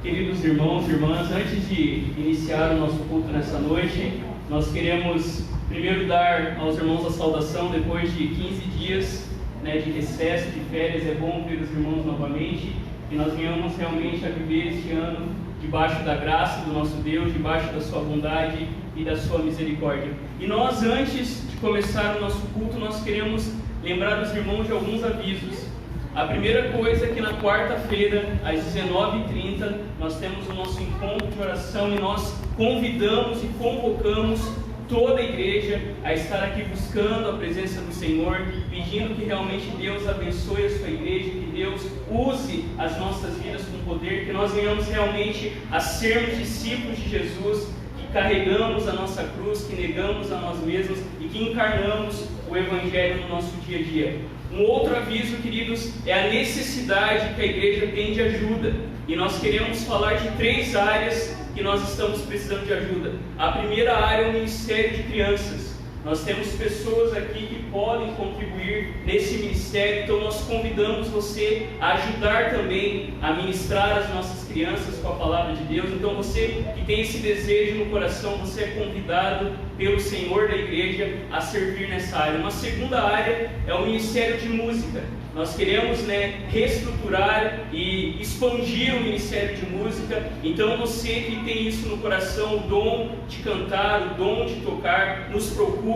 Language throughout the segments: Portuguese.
Queridos irmãos e irmãs, antes de iniciar o nosso culto nessa noite, nós queremos primeiro dar aos irmãos a saudação depois de 15 dias de recesso, de férias. É bom ver os irmãos novamente e nós venhamos realmente a viver este ano debaixo da graça do nosso Deus, debaixo da sua bondade e da sua misericórdia. E nós, antes de começar o nosso culto, nós queremos lembrar os irmãos de alguns avisos. A primeira coisa é que na quarta-feira, às 19h30, nós temos o nosso encontro de oração e nós convidamos e convocamos toda a igreja a estar aqui buscando a presença do Senhor, pedindo que realmente Deus abençoe a sua igreja, que Deus use as nossas vidas com poder, que nós venhamos realmente a sermos discípulos de Jesus, que carregamos a nossa cruz, que negamos a nós mesmos e que encarnamos o Evangelho no nosso dia a dia. Um outro aviso, queridos, é a necessidade que a igreja tem de ajuda. E nós queremos falar de 3 áreas que nós estamos precisando de ajuda. A primeira área é o Ministério de Crianças. Nós temos pessoas aqui que podem contribuir nesse ministério, então nós convidamos você a ajudar também a ministrar as nossas crianças com a palavra de Deus. Então você que tem esse desejo no coração, você é convidado pelo Senhor da igreja a servir nessa área. Uma segunda área é o Ministério de Música. Nós queremos reestruturar e expandir o Ministério de Música. Então você que tem isso no coração, o dom de cantar, o dom de tocar, nos procure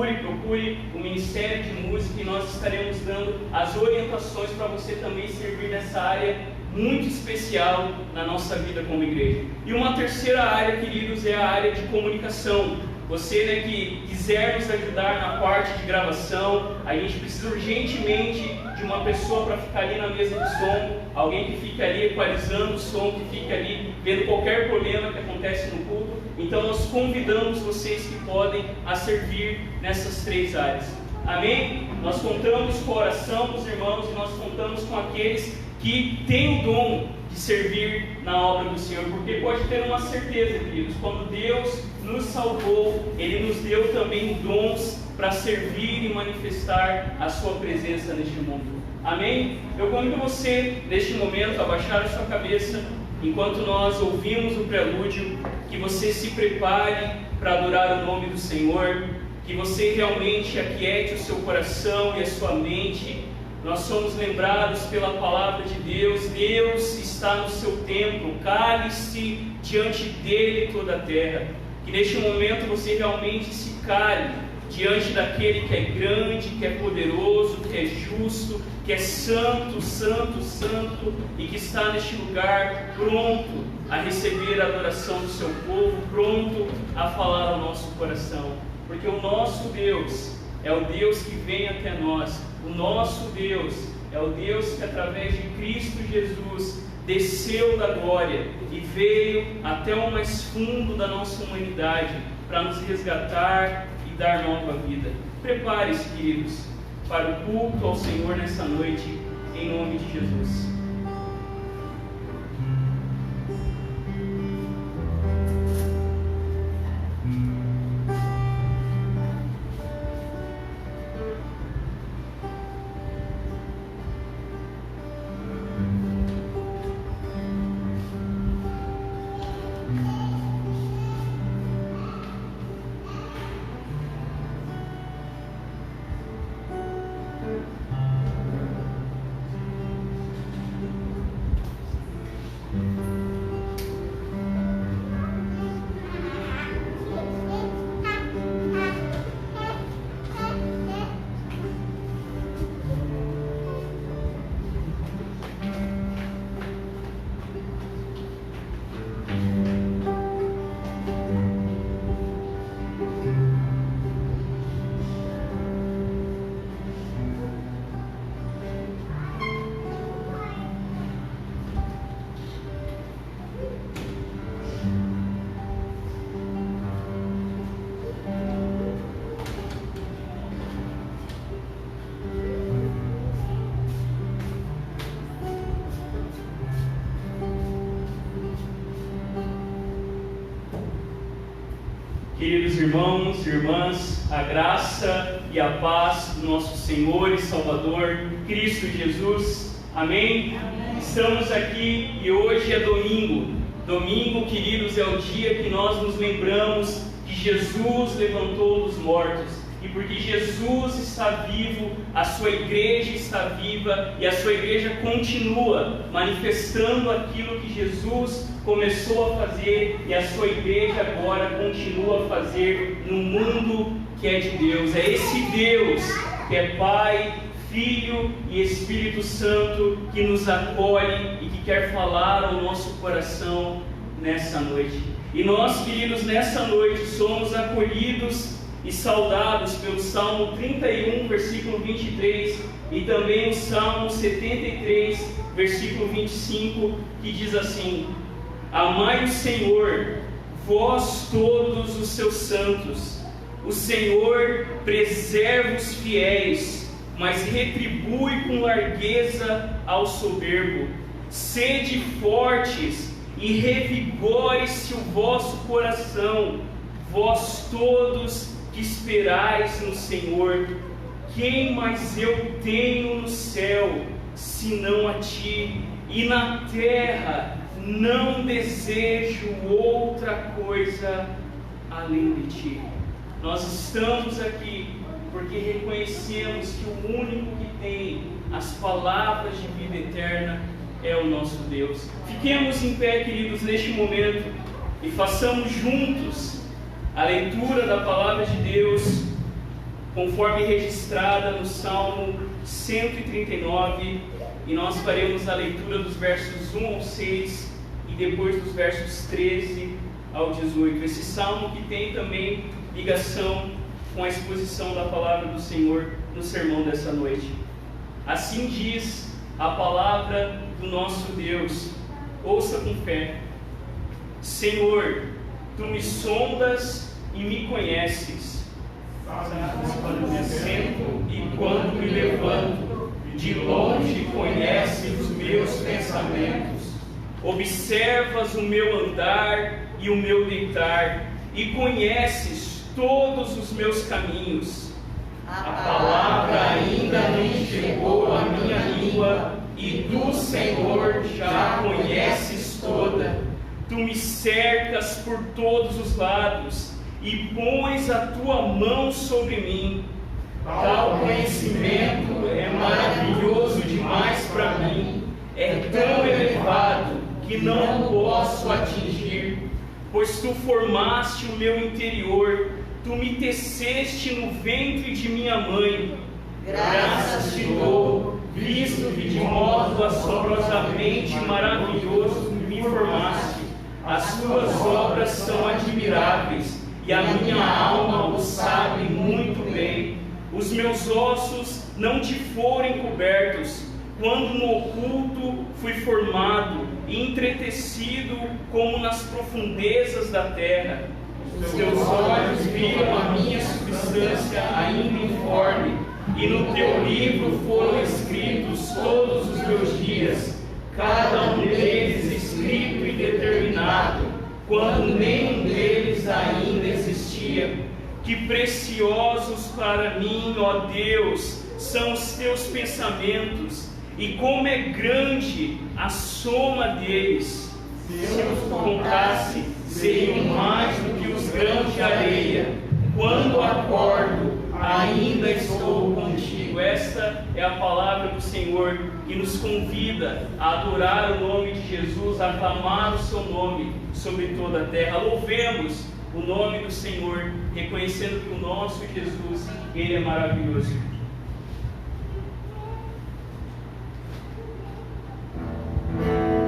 o Ministério de Música e nós estaremos dando as orientações para você também servir nessa área muito especial na nossa vida como igreja. E uma terceira área, queridos, é a área de comunicação. Você que quiser nos ajudar na parte de gravação, a gente precisa urgentemente de uma pessoa para ficar ali na mesa de som, alguém que fica ali equalizando o som, que fica ali vendo qualquer problema que acontece no culto. Então nós convidamos vocês que podem a servir nessas 3 áreas. Amém? Nós contamos com a oração dos irmãos e nós contamos com aqueles que têm o dom de servir na obra do Senhor, porque pode ter uma certeza, queridos, quando Deus nos salvou, Ele nos deu também dons para servir e manifestar a sua presença neste mundo. Amém? Eu convido você, neste momento, a baixar a sua cabeça, enquanto nós ouvimos o prelúdio, que você se prepare para adorar o nome do Senhor, que você realmente aquiete o seu coração e a sua mente. Nós somos lembrados pela palavra de Deus. Deus está no seu templo, cale-se diante dele toda a terra. Que neste momento você realmente se cale diante daquele que é grande, que é poderoso, que é justo, que é santo, santo, santo, e que está neste lugar pronto a receber a adoração do seu povo, pronto a falar ao nosso coração. Porque o nosso Deus é o Deus que vem até nós. O nosso Deus é o Deus que através de Cristo Jesus desceu da glória e veio até o mais fundo da nossa humanidade para nos resgatar e dar nova vida. Prepare-se, queridos, para o culto ao Senhor nessa noite, em nome de Jesus. Queridos irmãos e irmãs, a graça e a paz do nosso Senhor e Salvador, Cristo Jesus. Amém? Amém. Estamos aqui e hoje é domingo. Domingo, queridos, é o dia que nós nos lembramos que Jesus levantou dos mortos. E porque Jesus está vivo, a sua igreja está viva e a sua igreja continua manifestando aquilo que Jesus começou a fazer e a sua igreja agora continua a fazer no mundo que é de Deus. É esse Deus que é Pai, Filho e Espírito Santo que nos acolhe e que quer falar ao nosso coração nessa noite. E nós, queridos, nessa noite somos acolhidos e saudados pelo Salmo 31, versículo 23 e também o Salmo 73, versículo 25, que diz assim: Amai o Senhor, vós todos os seus santos. O Senhor preserva os fiéis, mas retribui com largueza ao soberbo. Sede fortes e revigore-se o vosso coração, vós todos que esperais no Senhor. Quem mais eu tenho no céu, senão a ti? E na terra não desejo outra coisa além de ti. Nós estamos aqui porque reconhecemos que o único que tem as palavras de vida eterna é o nosso Deus. Fiquemos em pé, queridos, neste momento e façamos juntos a leitura da palavra de Deus, conforme registrada no Salmo 139, e nós faremos a leitura dos versos 1 ao 6 e depois dos versos 13 ao 18. Esse salmo que tem também ligação com a exposição da palavra do Senhor no sermão dessa noite. Assim diz a palavra do nosso Deus. Ouça com fé. Senhor, tu me sondas e me conheces. Sabes quando me assento e quando me levanto. De longe conheces os meus pensamentos. Observas o meu andar e o meu deitar, e conheces todos os meus caminhos. A palavra ainda não chegou à minha língua, e tu, Senhor, já a conheces toda. Tu me cercas por todos os lados, e pões a tua mão sobre mim. Tal conhecimento é maravilhoso demais para mim, é tão elevado que não posso atingir. Pois tu formaste o meu interior, tu me teceste no ventre de minha mãe. Graças te dou, visto que de modo assombrosamente maravilhoso me formaste. As tuas obras são admiráveis, e a minha alma o sabe muito bem. Os meus ossos não te foram cobertos, quando no oculto fui formado e entretecido como nas profundezas da terra. Os teus olhos viram a minha substância ainda informe, e no teu livro foram escritos todos os meus dias, cada um deles escrito e determinado, quando nenhum deles ainda existia. Que preciosos para mim, ó Deus, são os teus pensamentos, e como é grande a soma deles. Se eu os contasse, seriam mais do que os grãos de areia. Quando acordo, ainda estou contigo. Esta é a palavra do Senhor que nos convida a adorar o nome de Jesus, a aclamar o seu nome sobre toda a terra. Louvemos o nome do Senhor, reconhecendo que o nosso Jesus, Ele é maravilhoso. Oh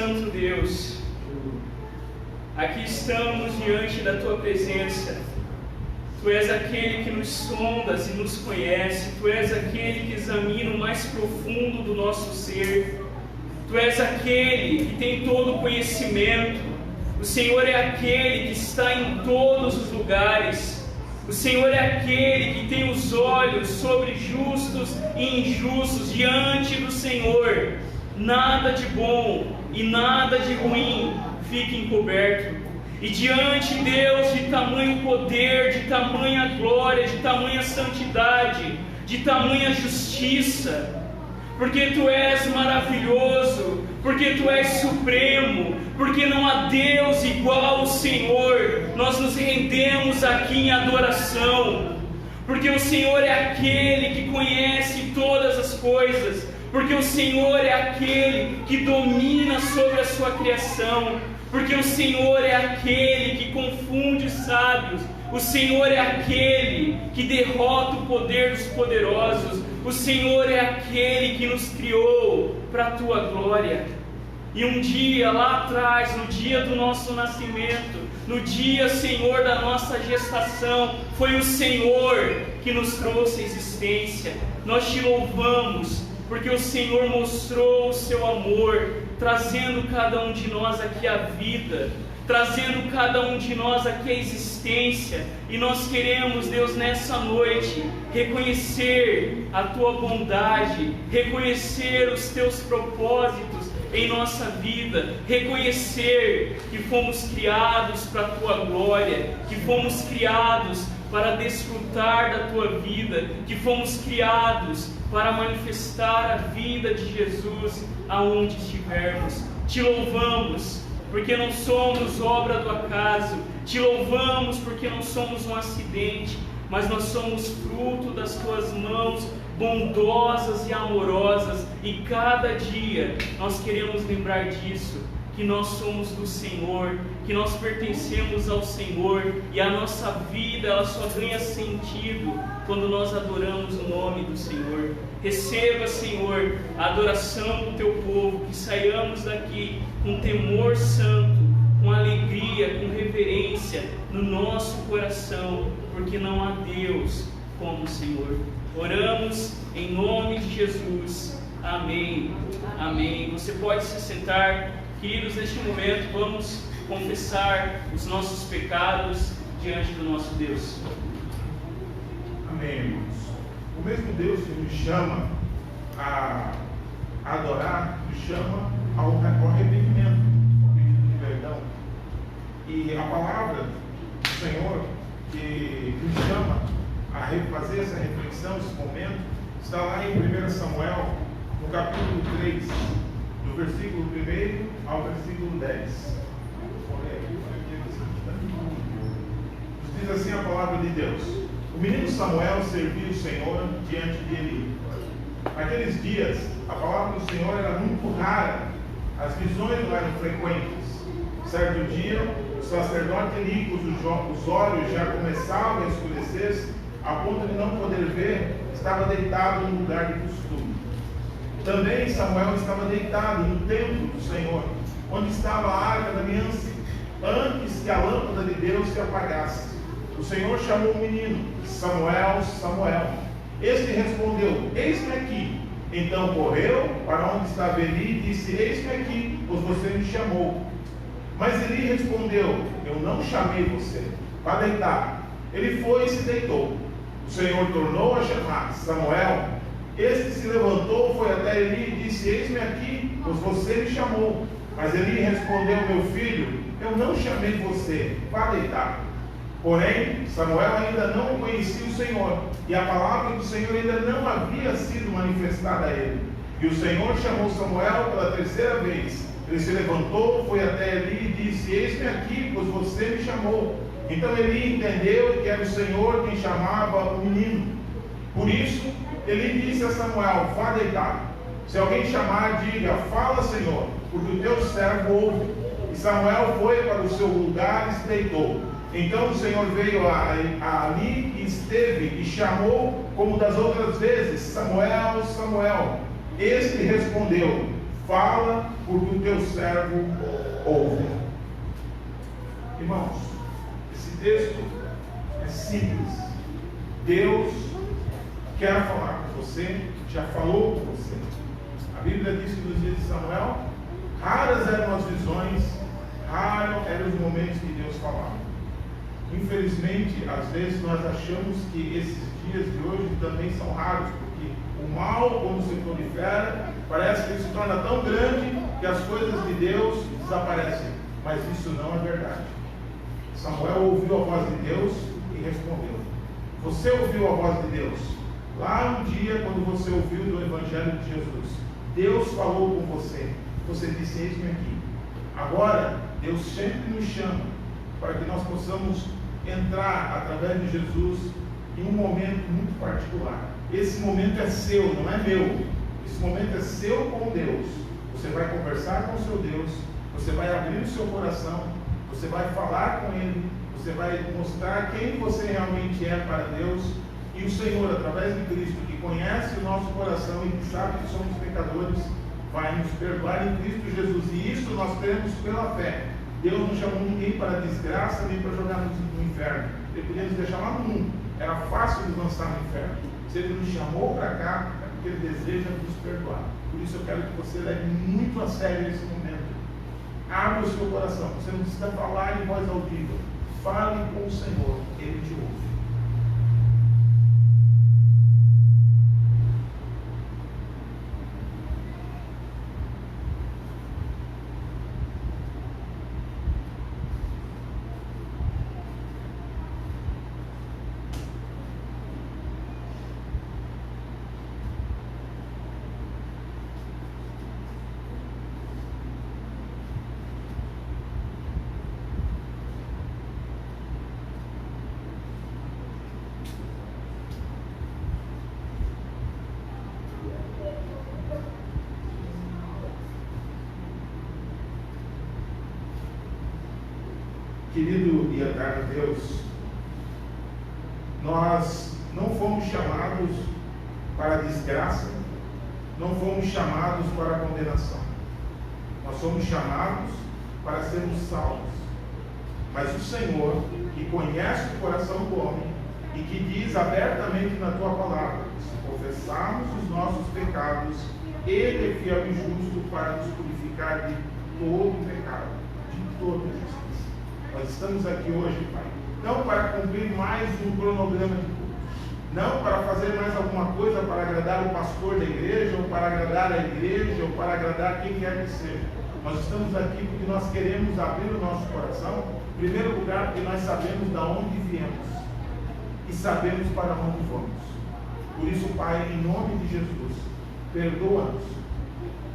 Santo Deus, aqui estamos diante da Tua presença. Tu és aquele que nos sondas e nos conhece. Tu és aquele que examina o mais profundo do nosso ser. Tu és aquele que tem todo o conhecimento. O Senhor é aquele que está em todos os lugares. O Senhor é aquele que tem os olhos sobre justos e injustos. Diante do Senhor, nada de bom e nada de ruim fica encoberto. E diante de Deus, de tamanho poder, de tamanha glória, de tamanha santidade, de tamanha justiça, porque Tu és maravilhoso, porque Tu és supremo, porque não há Deus igual ao Senhor, nós nos rendemos aqui em adoração, porque o Senhor é aquele que conhece todas as coisas, porque o Senhor é aquele que domina sobre a sua criação, porque o Senhor é aquele que confunde os sábios, o Senhor é aquele que derrota o poder dos poderosos, o Senhor é aquele que nos criou para a Tua glória. E um dia lá atrás, no dia do nosso nascimento, no dia, Senhor, da nossa gestação, foi o Senhor que nos trouxe a existência. Nós Te louvamos, porque o Senhor mostrou o Seu amor, trazendo cada um de nós aqui a vida, trazendo cada um de nós aqui a existência. E nós queremos, Deus, nessa noite, reconhecer a Tua bondade, reconhecer os Teus propósitos em nossa vida, reconhecer que fomos criados para a Tua glória, que fomos criados para desfrutar da Tua vida, que fomos criados para manifestar a vida de Jesus aonde estivermos. Te louvamos, porque não somos obra do acaso. Te louvamos, porque não somos um acidente, mas nós somos fruto das Tuas mãos bondosas e amorosas. E cada dia nós queremos lembrar disso, que nós somos do Senhor, que nós pertencemos ao Senhor, e a nossa vida ela só ganha sentido quando nós adoramos o nome do Senhor. Receba, Senhor, a adoração do Teu povo, que saiamos daqui com temor santo, com alegria, com reverência no nosso coração, porque não há Deus como o Senhor. Oramos em nome de Jesus. Amém. Amém. Você pode se sentar. Queridos, neste momento vamos confessar os nossos pecados diante do nosso Deus. Amém, irmãos. O mesmo Deus que nos chama a adorar, nos chama ao arrependimento, ao pedido de perdão. E a palavra do Senhor que nos chama a fazer essa reflexão, esse momento, está lá em 1 Samuel, no capítulo 3, do versículo 1 ao versículo 10. Diz assim a palavra de Deus: o menino Samuel serviu o Senhor diante de Eli. Naqueles dias, a palavra do Senhor era muito rara, as visões não eram frequentes. Certo dia, o sacerdote Eli, cujos olhos já começavam a escurecer, a ponto de não poder ver, estava deitado no lugar de costume. Também Samuel estava deitado no templo do Senhor, onde estava a arca da aliança, antes que a lâmpada de Deus se apagasse. O Senhor chamou o menino: Samuel, Samuel. Este respondeu: eis-me aqui. Então correu para onde estava Eli e disse: eis-me aqui, pois você me chamou. Mas Eli respondeu: eu não chamei você, vá deitar. Ele foi e se deitou. O Senhor tornou a chamar: Samuel. Este se levantou, foi até Eli e disse: eis-me aqui, pois você me chamou. Mas Eli respondeu: meu filho, eu não chamei você, vá deitar. Porém, Samuel ainda não conhecia o Senhor, e a palavra do Senhor ainda não havia sido manifestada a ele. E o Senhor chamou Samuel pela terceira vez. Ele se levantou, foi até Eli e disse: eis-me aqui, pois você me chamou. Então Eli entendeu que era o Senhor quem chamava o menino. Por isso, Eli disse a Samuel: vá deitar. Se alguém chamar, diga: fala, Senhor, porque o teu servo ouve. E Samuel foi para o seu lugar e se deitou. Então o Senhor veio ali e esteve e chamou como das outras vezes: Samuel, Samuel. Este respondeu: Fala, porque o teu servo ouve. Irmãos, esse texto é simples. Deus quer falar com você, já falou com você. A Bíblia diz que nos dias de Samuel, raras eram as visões, raros eram os momentos que Deus falava. Infelizmente, às vezes nós achamos que esses dias de hoje também são raros, porque o mal, quando se prolifera, parece que ele se torna tão grande que as coisas de Deus desaparecem. Mas isso não é verdade. Samuel ouviu a voz de Deus e respondeu. Você ouviu a voz de Deus? Lá um dia, quando você ouviu do Evangelho de Jesus, Deus falou com você. Você disse: eis-me aqui. Agora, Deus sempre nos chama para que nós possamos entrar através de Jesus em um momento muito particular. Esse momento é seu, não é meu. Esse momento é seu com Deus. Você vai conversar com o seu Deus, você vai abrir o seu coração, você vai falar com Ele, você vai mostrar quem você realmente é para Deus. E o Senhor, através de Cristo, que conhece o nosso coração e que sabe que somos pecadores, vai nos perdoar em Cristo Jesus. E isso nós temos pela fé. Deus não chamou ninguém para desgraça nem para jogar no inferno. Ele podia nos deixar lá no mundo. Era fácil nos lançar no inferno. Se Ele nos chamou para cá, é porque Ele deseja nos perdoar. Por isso eu quero que você leve muito a sério esse momento. Abra o seu coração. Você não precisa falar em voz audível. Fale com o Senhor. Ele te ouve. Querido e eterno Deus, nós não fomos chamados para a desgraça, não fomos chamados para a condenação. Nós somos chamados para sermos salvos. Mas o Senhor, que conhece o coração do homem e que diz abertamente na tua palavra, se confessarmos os nossos pecados, Ele é fiel e justo para nos purificar de todo pecado, de toda injustiça. Nós estamos aqui hoje, Pai, não para cumprir mais um cronograma de culto, não para fazer mais alguma coisa para agradar o pastor da igreja, ou para agradar a igreja, ou para agradar quem quer que seja. Nós estamos aqui porque nós queremos abrir o nosso coração, em primeiro lugar, porque nós sabemos de onde viemos e sabemos para onde vamos. Por isso, Pai, em nome de Jesus, perdoa-nos.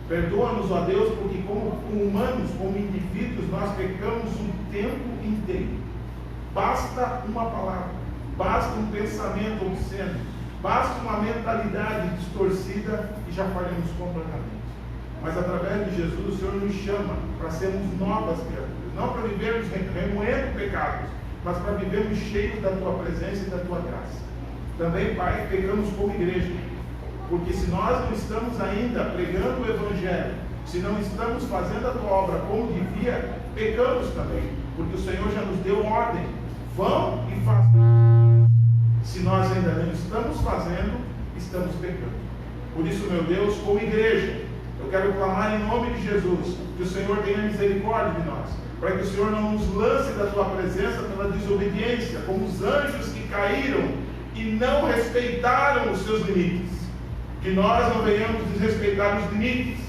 Perdoa-nos, ó Deus, porque como humanos, como indivíduos, nós pecamos o tempo inteiro. Basta uma palavra, basta um pensamento obsceno, basta uma mentalidade distorcida e já falhamos completamente. Mas através de Jesus, o Senhor nos chama para sermos novas criaturas, não para vivermos remoendo pecados, mas para vivermos cheios da Tua presença e da Tua graça. Também, Pai, pecamos como igreja. Porque se nós não estamos ainda pregando o Evangelho, se não estamos fazendo a tua obra como devia, pecamos também. Porque o Senhor já nos deu ordem. Vão e façam. Se nós ainda não estamos fazendo, estamos pecando. Por isso, meu Deus, como igreja, eu quero clamar em nome de Jesus, que o Senhor tenha misericórdia de nós, para que o Senhor não nos lance da tua presença pela desobediência, como os anjos que caíram e não respeitaram os seus limites. Que nós não venhamos desrespeitar os limites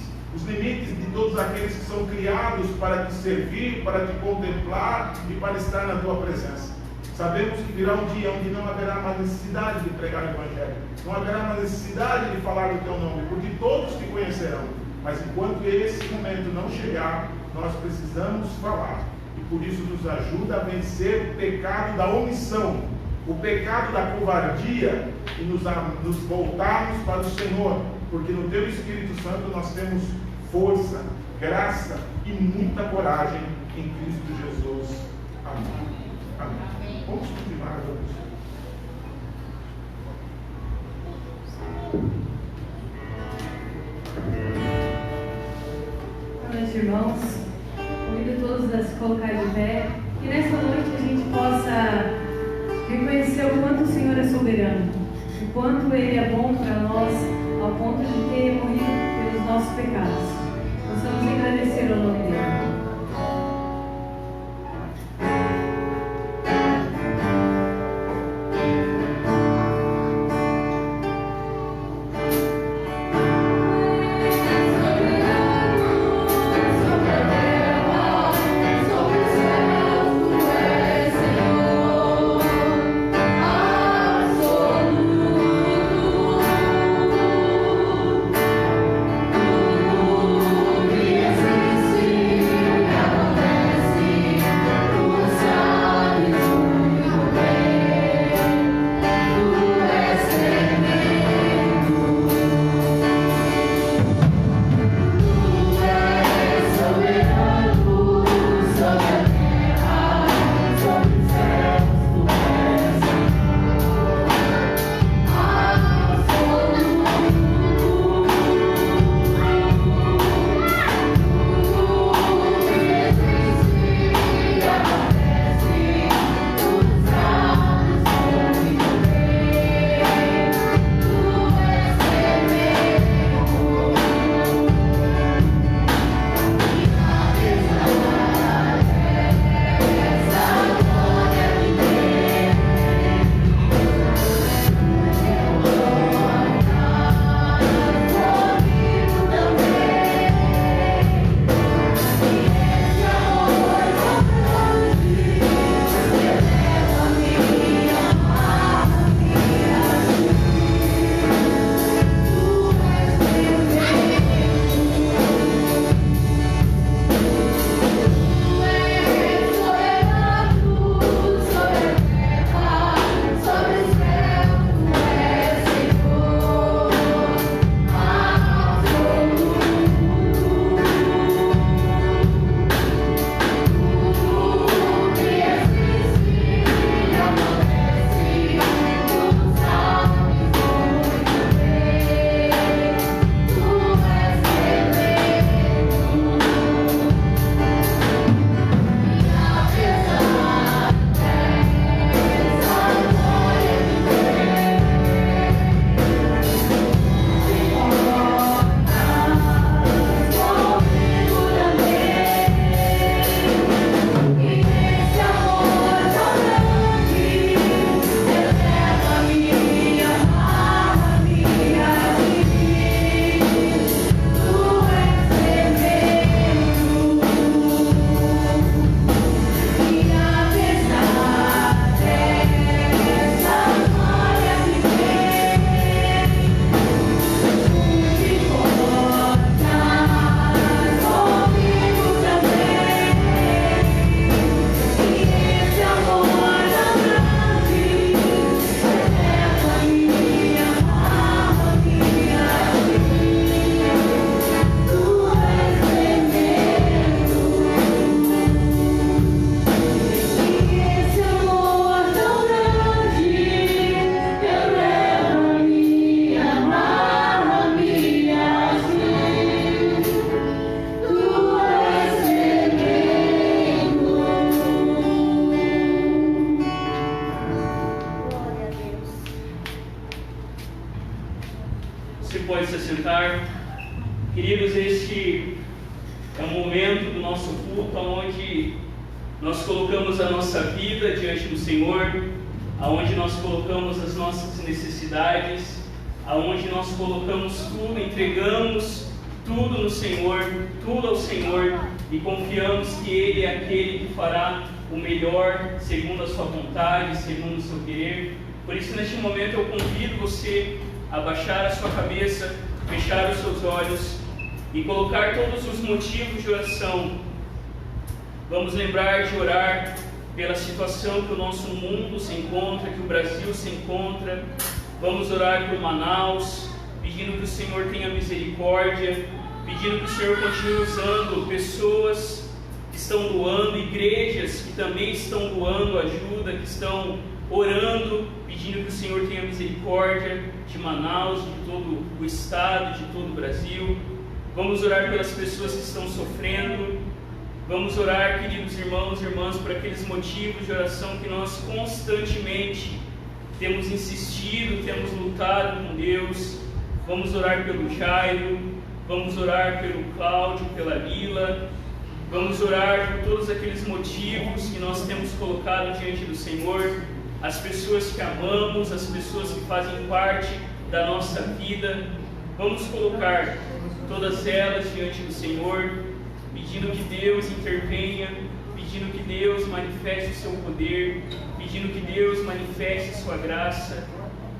de todos aqueles que são criados para te servir, para te contemplar e para estar na tua presença. Sabemos que virá um dia onde não haverá mais necessidade de pregar o Evangelho, não haverá mais necessidade de falar o teu nome, porque todos te conhecerão. Mas enquanto esse momento não chegar, nós precisamos falar. E por isso nos ajuda a vencer o pecado da omissão, o pecado da covardia, e nos voltarmos para o Senhor, porque no Teu Espírito Santo nós temos força, graça e muita coragem em Cristo Jesus. Amém. Amém. Vamos continuar hoje. colocar de pé, que nessa noite a gente possa reconhecer o quanto o Senhor é soberano, o quanto Ele é bom para nós, ao ponto de ter morrido pelos nossos pecados. Possamos agradecer ao nome dEle. pode se assentar. Queridos, este é o momento do nosso culto onde nós colocamos a nossa vida diante do Senhor, aonde nós colocamos as nossas necessidades, aonde nós colocamos tudo, entregamos tudo no Senhor, tudo ao Senhor, e confiamos que Ele é aquele que fará o melhor segundo a sua vontade, segundo o seu querer. Por isso, neste momento, eu convido você a baixar a sua cabeça, fechar os seus olhos e colocar todos os motivos de oração. Vamos lembrar de orar pela situação que o nosso mundo se encontra, que o Brasil se encontra. Vamos orar por Manaus, pedindo que o Senhor tenha misericórdia, pedindo que o Senhor continue usando pessoas que estão doando, igrejas que também estão doando ajuda, que estão orando, pedindo que o Senhor tenha misericórdia de Manaus, de todo o estado, de todo o Brasil. Vamos orar pelas pessoas que estão sofrendo Vamos orar, queridos irmãos e irmãs, por aqueles motivos de oração que nós constantemente temos insistido, temos lutado com Deus. Vamos orar pelo Jairo, vamos orar pelo Cláudio, pela Lila, vamos orar por todos aqueles motivos que nós temos colocado diante do Senhor, as pessoas que amamos, as pessoas que fazem parte da nossa vida. Vamos colocar todas elas diante do Senhor, pedindo que Deus intervenha, pedindo que Deus manifeste o seu poder, pedindo que Deus manifeste sua graça.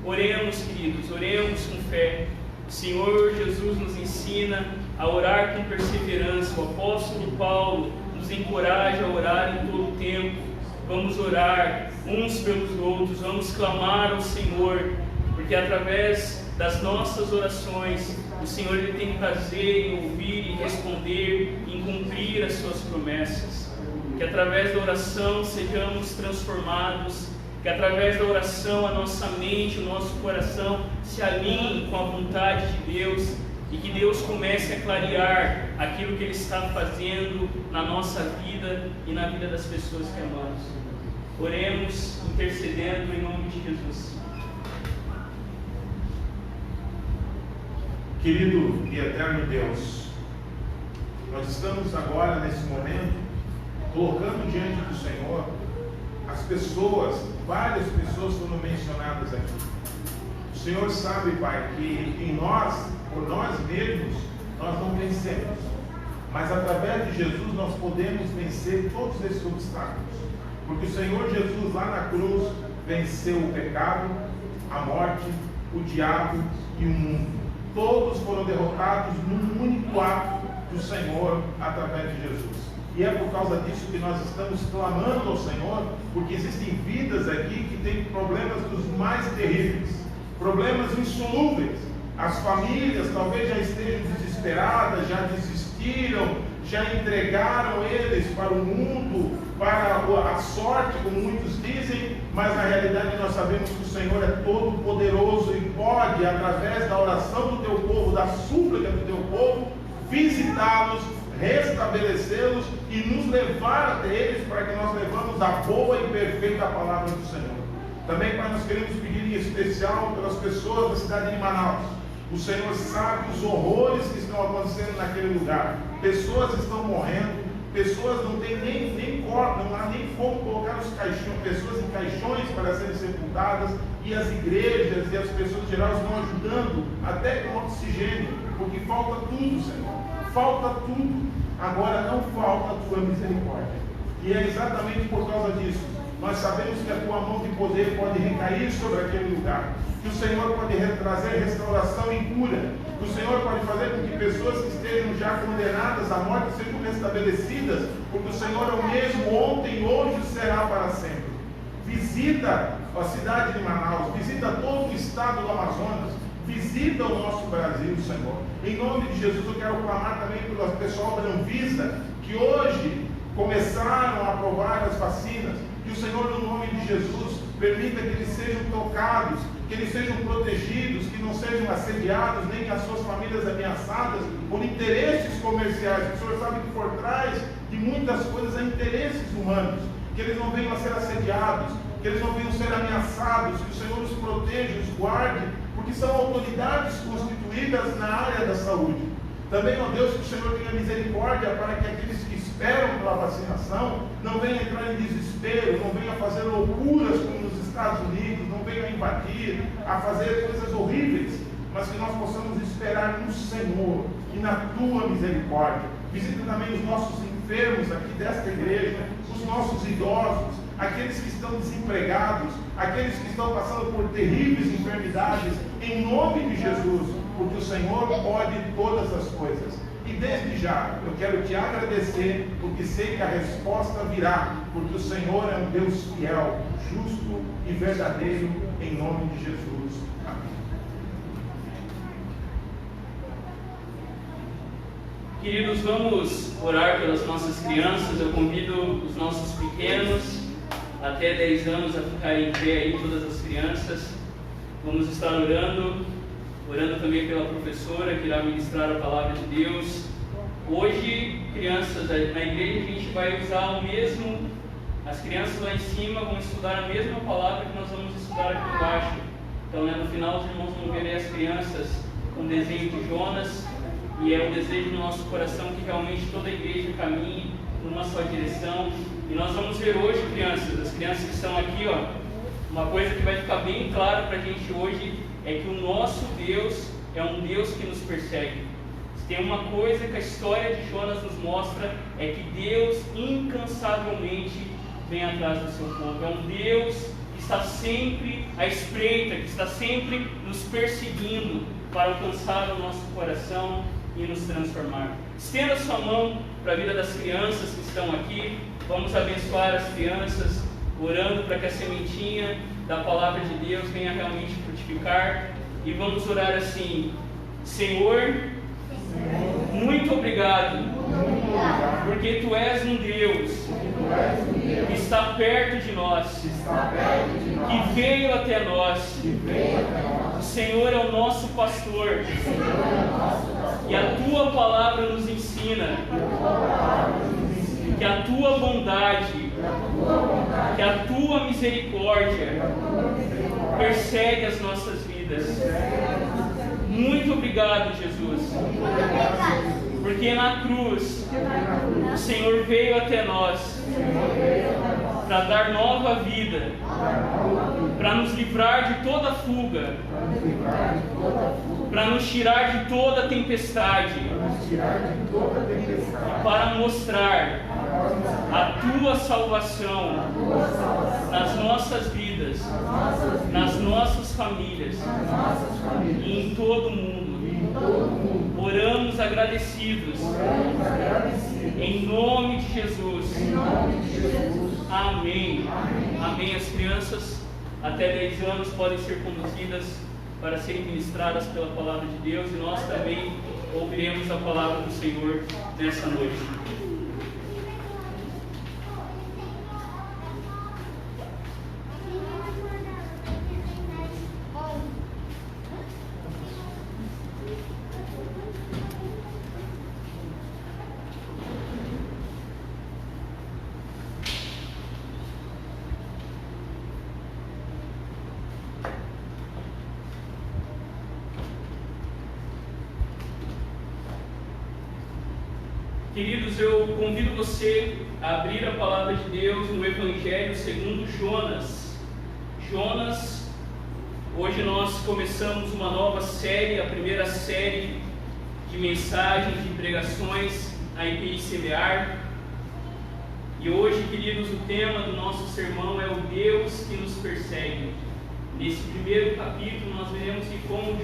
Oremos, queridos, oremos com fé. O Senhor Jesus nos ensina a orar com perseverança. O apóstolo Paulo nos encoraja a orar em todo o tempo. Vamos orar uns pelos outros, vamos clamar ao Senhor, porque através das nossas orações, o Senhor ele tem prazer em ouvir e responder, em cumprir as suas promessas. Que através da oração sejamos transformados, que através da oração a nossa mente, o nosso coração se alinhe com a vontade de Deus e que Deus comece a clarear aquilo que Ele está fazendo na nossa vida e na vida das pessoas que amamos. Oremos intercedendo em nome de Jesus. Querido e eterno Deus, nós estamos agora, nesse momento, colocando diante do Senhor as pessoas, várias pessoas foram mencionadas aqui. O Senhor sabe, Pai, que em nós, por nós mesmos, nós não vencemos, mas através de Jesus nós podemos vencer todos esses obstáculos, porque o Senhor Jesus lá na cruz venceu o pecado, a morte, o diabo e o mundo. Todos foram derrotados num único ato do Senhor através de Jesus. E é por causa disso que nós estamos clamando ao Senhor, porque existem vidas aqui que têm problemas dos mais terríveis, problemas insolúveis. As famílias talvez já estejam desesperadas, já desistiram, já entregaram eles para o mundo, para a sorte, como muitos dizem, mas na realidade nós sabemos que o Senhor é todo poderoso e pode, através da oração do teu povo, da súplica do teu povo, visitá-los, restabelecê-los e nos levar até eles, para que nós levamos a boa e perfeita palavra do Senhor. Também, Pai, nós queremos pedir em especial pelas pessoas da cidade de Manaus. O Senhor sabe os horrores que estão acontecendo naquele lugar. Pessoas estão morrendo, pessoas não têm nem corpo, não há nem como colocar os caixões, pessoas em caixões para serem sepultadas, e as igrejas e as pessoas em geral estão ajudando até com oxigênio, porque falta tudo, Senhor. Falta tudo. Agora não falta a tua misericórdia. E é exatamente por causa disso. Nós sabemos que a tua mão de poder pode recair sobre aquele lugar. Que o Senhor pode trazer restauração e cura. Que o Senhor pode fazer com que pessoas que estejam já condenadas à morte sejam restabelecidas. Porque o Senhor é o mesmo ontem, hoje e será para sempre. Visita a cidade de Manaus. Visita todo o estado do Amazonas. Visita o nosso Brasil, Senhor. Em nome de Jesus, eu quero clamar também pelo pessoal da Anvisa, que hoje começaram a aprovar as vacinas. Que o Senhor, no nome de Jesus, permita que eles sejam tocados, que eles sejam protegidos, que não sejam assediados, nem as suas famílias ameaçadas por interesses comerciais. O Senhor sabe que por trás de muitas coisas há interesses humanos. Que eles não venham a ser assediados, que eles não venham a ser ameaçados, que o Senhor os proteja, os guarde, porque são autoridades constituídas na área da saúde. Também, ó Deus, que o Senhor tenha misericórdia para que aqueles que esperam pela vacinação não venham entrar em desespero, não venham a fazer loucuras como nos Estados Unidos, não venham a invadir, a fazer coisas horríveis, mas que nós possamos esperar no Senhor e na tua misericórdia. Visita também os nossos enfermos aqui desta igreja, os nossos idosos, aqueles que estão desempregados, aqueles que estão passando por terríveis enfermidades, em nome de Jesus, porque o Senhor pode todas as coisas. E desde já, eu quero te agradecer, porque sei que a resposta virá, porque o Senhor é um Deus fiel, justo e verdadeiro, em nome de Jesus. Amém. Queridos, vamos orar pelas nossas crianças. Eu convido os nossos pequenos, até 10 anos, a ficarem em pé aí, todas as crianças. Vamos estar orando também pela professora que irá ministrar a palavra de Deus. Hoje crianças, na igreja a gente vai usar o mesmo, as crianças lá em cima vão estudar a mesma palavra que nós vamos estudar aqui embaixo. Então, no final os irmãos vão ver as crianças com desenho de Jonas, e é um desejo no nosso coração que realmente toda a igreja caminhe numa só direção. E nós vamos ver hoje, crianças, as crianças que estão aqui, ó, uma coisa que vai ficar bem clara para a gente hoje é que o nosso Deus é um Deus que nos persegue. Se tem uma coisa que a história de Jonas nos mostra, é que Deus incansavelmente vem atrás do seu povo. É um Deus que está sempre à espreita, que está sempre nos perseguindo para alcançar o nosso coração e nos transformar. Estenda sua mão para a vida das crianças que estão aqui. Vamos abençoar as crianças, orando para que a sementinha da palavra de Deus venha realmente frutificar. E vamos orar assim: Senhor, muito obrigado, porque Tu és um Deus que está perto de nós, que veio até nós. O Senhor é o nosso pastor, e a Tua palavra nos ensina que a Tua bondade, que a Tua misericórdia persegue as nossas vidas. Muito obrigado, Jesus, porque na cruz o Senhor veio até nós para dar nova vida, para nos livrar de toda fuga, para nos tirar de toda tempestade, para mostrar a Tua salvação nas nossas vidas, nas nossas famílias e em todo o mundo. Oramos agradecidos em nome de Jesus. Amém. Amém. As crianças até 10 anos podem ser conduzidas para serem ministradas pela palavra de Deus, e nós também ouviremos a palavra do Senhor nessa noite. Queridos, eu convido você a abrir a palavra de Deus no Evangelho segundo Jonas. Jonas, hoje nós começamos uma nova série, a primeira série de mensagens, de pregações, a IPI Semear. E hoje, queridos, o tema do nosso sermão é o Deus que nos persegue. Nesse primeiro capítulo nós veremos que como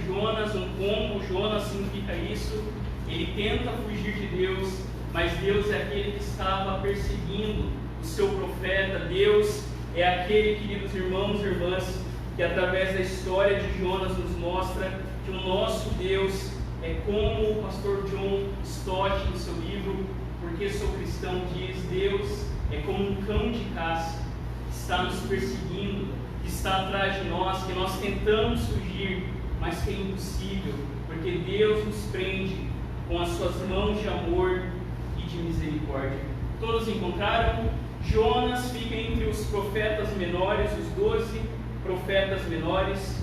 Jonas significa isso, ele tenta fugir de Deus, mas Deus é aquele que estava perseguindo o seu profeta. Deus é aquele, queridos irmãos e irmãs, que através da história de Jonas nos mostra que o nosso Deus é como o pastor John Stott, no seu livro Porque Sou Cristão, diz: Deus é como um cão de caça que está nos perseguindo, que está atrás de nós, que nós tentamos fugir, mas que é impossível, porque Deus nos prende com as suas mãos de amor e de misericórdia. Todos encontraram? Jonas fica entre os profetas menores, os 12 profetas menores,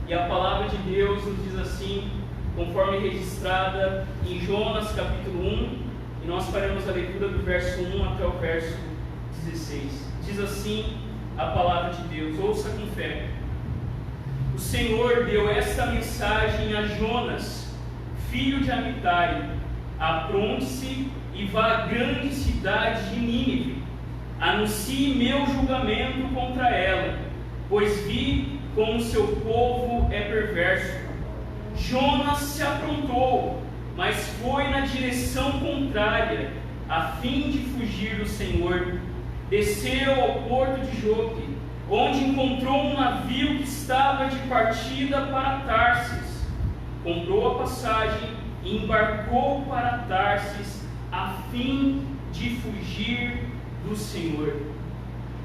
e a palavra de Deus nos diz assim, conforme registrada em Jonas capítulo 1, e nós faremos a leitura do verso 1 até o verso 16. Diz assim a palavra de Deus, ouça com fé. O Senhor deu esta mensagem a Jonas, filho de Amitai: apronte-se e vá à grande cidade de Nínive, anuncie meu julgamento contra ela, pois vi como seu povo é perverso. Jonas se aprontou, mas foi na direção contrária, a fim de fugir do Senhor. Desceu ao porto de Jope, onde encontrou um navio que estava de partida para Tarsis. Comprou a passagem e embarcou para Tarsis, a fim de fugir do Senhor.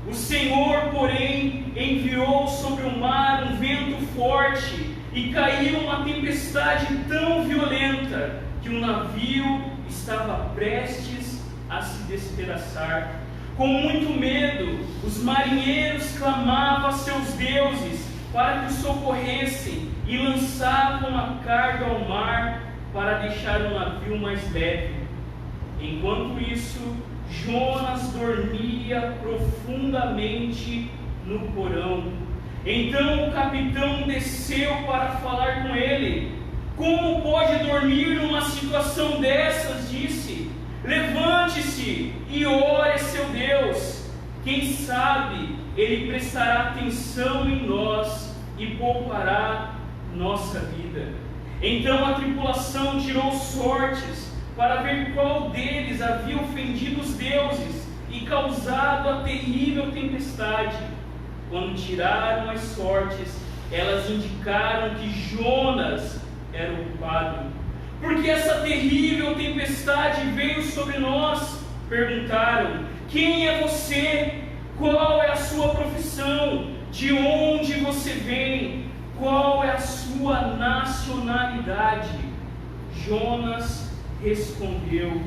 O Senhor, porém, enviou sobre o mar um vento forte, e caiu uma tempestade tão violenta que o navio estava prestes a se despedaçar. Com muito medo, os marinheiros clamavam a seus deuses para que os socorressem e lançavam a carga ao mar para deixar o navio mais leve. Enquanto isso, Jonas dormia profundamente no porão. Então o capitão desceu para falar com ele. Como pode dormir numa situação dessas? Disse. Levante-se e ore a seu Deus. Quem sabe ele prestará atenção em nós e poupará nossa vida. Então a tripulação tirou sortes para ver qual deles havia ofendido os deuses e causado a terrível tempestade. Quando tiraram as sortes, elas indicaram que Jonas era o culpado. Porque essa terrível tempestade veio sobre nós? Perguntaram. Quem é você? Qual é a sua profissão? De onde você vem? Qual é a sua nacionalidade? Jonas respondeu: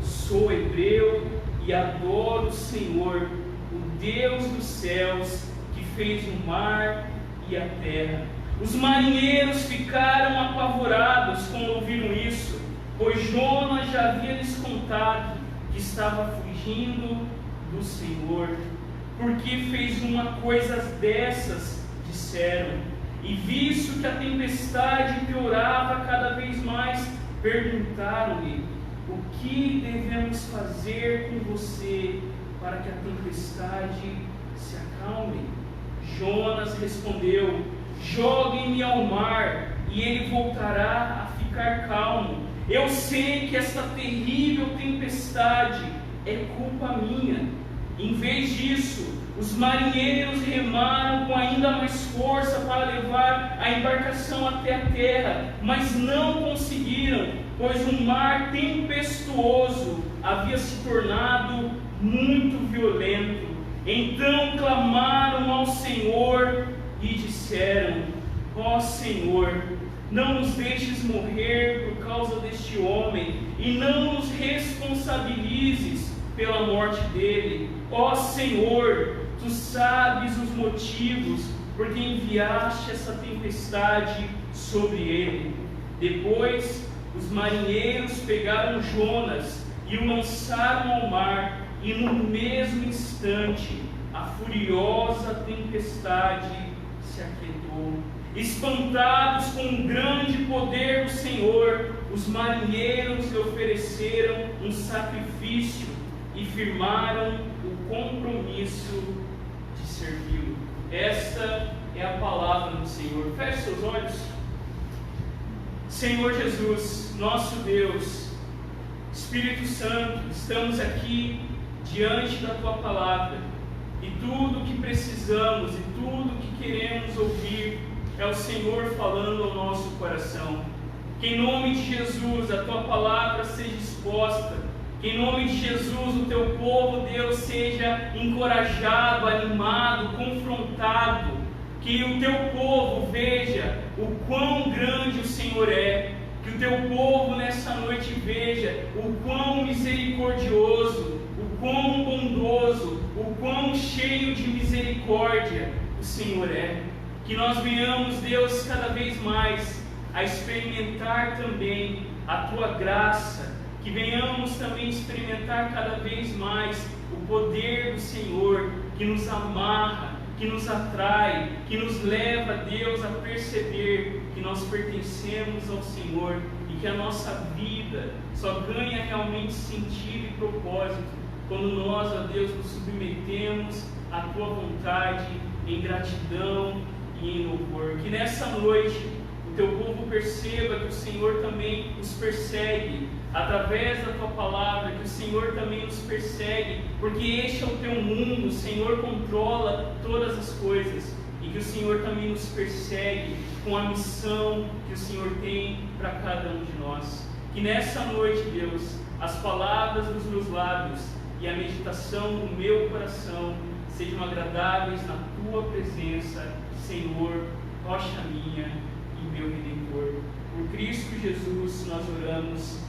sou hebreu e adoro o Senhor, o Deus dos céus, que fez o mar e a terra. Os marinheiros ficaram apavorados quando ouviram isso, pois Jonas já havia lhes contado que estava fugindo do Senhor. Por que fez uma coisa dessas? Disseram. E visto que a tempestade piorava cada vez mais, perguntaram-lhe: o que devemos fazer com você para que a tempestade se acalme? Jonas respondeu: joguem-me ao mar e ele voltará a ficar calmo. Eu sei que esta terrível tempestade é culpa minha. Em vez disso, os marinheiros remaram com ainda mais força para levar a embarcação até a terra, mas não conseguiram, pois um mar tempestuoso havia se tornado muito violento. Então clamaram ao Senhor e disseram: ó Senhor, não nos deixes morrer por causa deste homem, e não nos responsabilizes pela morte dele. Ó Senhor, tu sabes os motivos por que enviaste essa tempestade sobre ele. Depois os marinheiros pegaram Jonas e o lançaram ao mar, e no mesmo instante a furiosa tempestade se aquietou. Espantados com o grande poder do Senhor, os marinheiros lhe ofereceram um sacrifício e firmaram o compromisso de servi-lo. Esta é a palavra do Senhor. Feche seus olhos. Senhor Jesus, nosso Deus, Espírito Santo, estamos aqui diante da Tua palavra, e tudo o que precisamos e tudo o que queremos ouvir é o Senhor falando ao nosso coração. Que em nome de Jesus a Tua palavra seja exposta, que em nome de Jesus o Teu povo, Deus, seja encorajado, animado, confrontado, que o Teu povo veja o quão grande o Senhor é, que o Teu povo nessa noite veja o quão misericordioso, o quão bondoso, o quão cheio de misericórdia o Senhor é. Que nós venhamos, Deus, cada vez mais a experimentar também a Tua graça, que venhamos também experimentar cada vez mais o poder do Senhor, que nos amarra, que nos atrai, que nos leva, Deus, a perceber que nós pertencemos ao Senhor e que a nossa vida só ganha realmente sentido e propósito quando nós, ó Deus, nos submetemos à Tua vontade em gratidão e em louvor. Que nessa noite o Teu povo perceba que o Senhor também os persegue através da Tua palavra, que o Senhor também nos persegue, porque este é o Teu mundo, o Senhor controla todas as coisas, e que o Senhor também nos persegue com a missão que o Senhor tem para cada um de nós. Que nessa noite, Deus, as palavras dos meus lábios e a meditação do meu coração sejam agradáveis na Tua presença, Senhor, rocha minha e meu Redentor. Por Cristo Jesus nós oramos.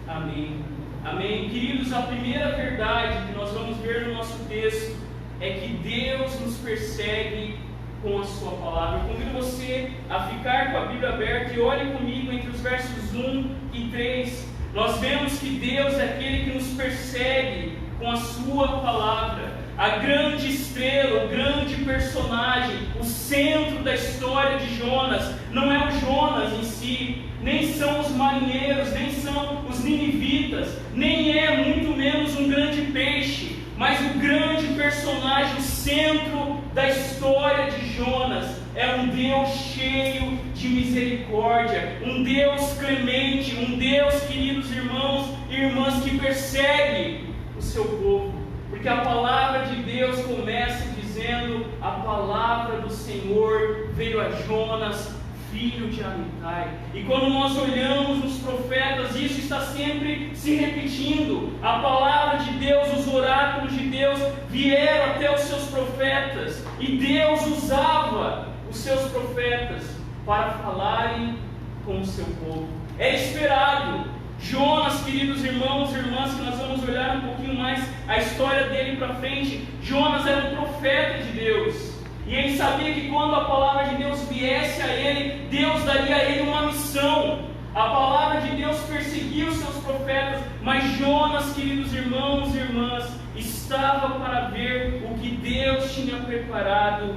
Amém. Amém. Queridos, a primeira verdade que nós vamos ver no nosso texto é que Deus nos persegue com a sua palavra. Eu convido você a ficar com a Bíblia aberta e olhe comigo entre os versos 1 e 3. Nós vemos que Deus é aquele que nos persegue com a sua palavra. A grande estrela, o grande personagem, o centro da história de Jonas, não é o Jonas em si, nem são os marinheiros, nem são os ninivitas, nem é muito menos um grande peixe, mas o grande personagem, o centro da história de Jonas é um Deus cheio de misericórdia, um Deus clemente, um Deus, queridos irmãos e irmãs, que persegue o seu povo. Porque a palavra de Deus começa dizendo: a palavra do Senhor veio a Jonas, filho de Amitai. E quando nós olhamos nos profetas, isso está sempre se repetindo. A palavra de Deus, os oráculos de Deus vieram até os seus profetas, e Deus usava os seus profetas para falarem com o seu povo. É esperado. Jonas, queridos irmãos e irmãs, que nós vamos olhar um pouquinho mais a história dele para frente. Jonas era um profeta de Deus, e ele sabia que quando a palavra de Deus viesse a ele, Deus daria a ele uma missão. A palavra de Deus perseguia os seus profetas, mas Jonas, queridos irmãos e irmãs, estava para ver o que Deus tinha preparado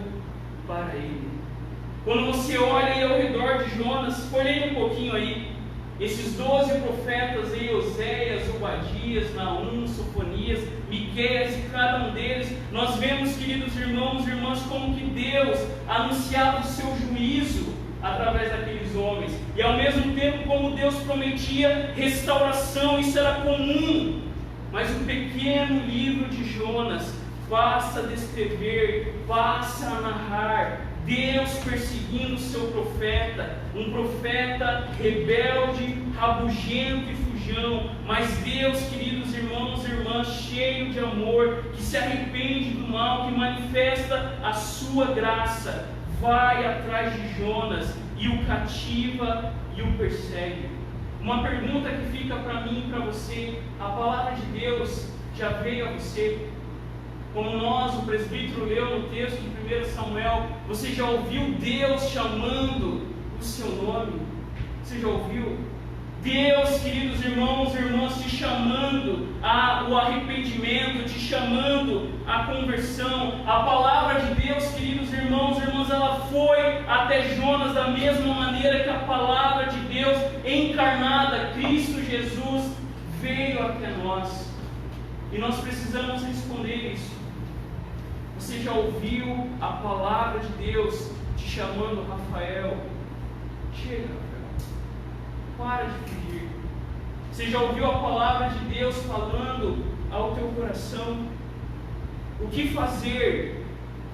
para ele. Quando você olha aí ao redor de Jonas, olhei um pouquinho aí, esses 12 profetas aí, Oséias, Obadias, Naum, Sofonias, Miqueias, e cada um deles, nós vemos, queridos irmãos e irmãs, como que Deus anunciava o seu juízo através daqueles homens, e ao mesmo tempo como Deus prometia restauração. Isso era comum. Mas o pequeno livro de Jonas passa a descrever, passa a narrar Deus perseguindo o seu profeta, um profeta rebelde, rabugento e fujão, mas Deus, queridos irmãos e irmãs, cheio de amor, que se arrepende do mal, que manifesta a sua graça, vai atrás de Jonas e o cativa e o persegue. Uma pergunta que fica para mim e para você: a palavra de Deus já veio a você? Como o presbítero leu no texto de 1 Samuel, você já ouviu Deus chamando o seu nome? Você já ouviu? Deus, queridos irmãos e irmãs, te chamando ao arrependimento, te chamando à conversão. A palavra de Deus, queridos irmãos e irmãs, ela foi até Jonas da mesma maneira que a palavra de Deus encarnada, Cristo Jesus, veio até nós. E nós precisamos responder isso. Você já ouviu a palavra de Deus te chamando, Rafael? Chega, Rafael. Para de fugir. Você já ouviu a palavra de Deus falando ao teu coração? O que fazer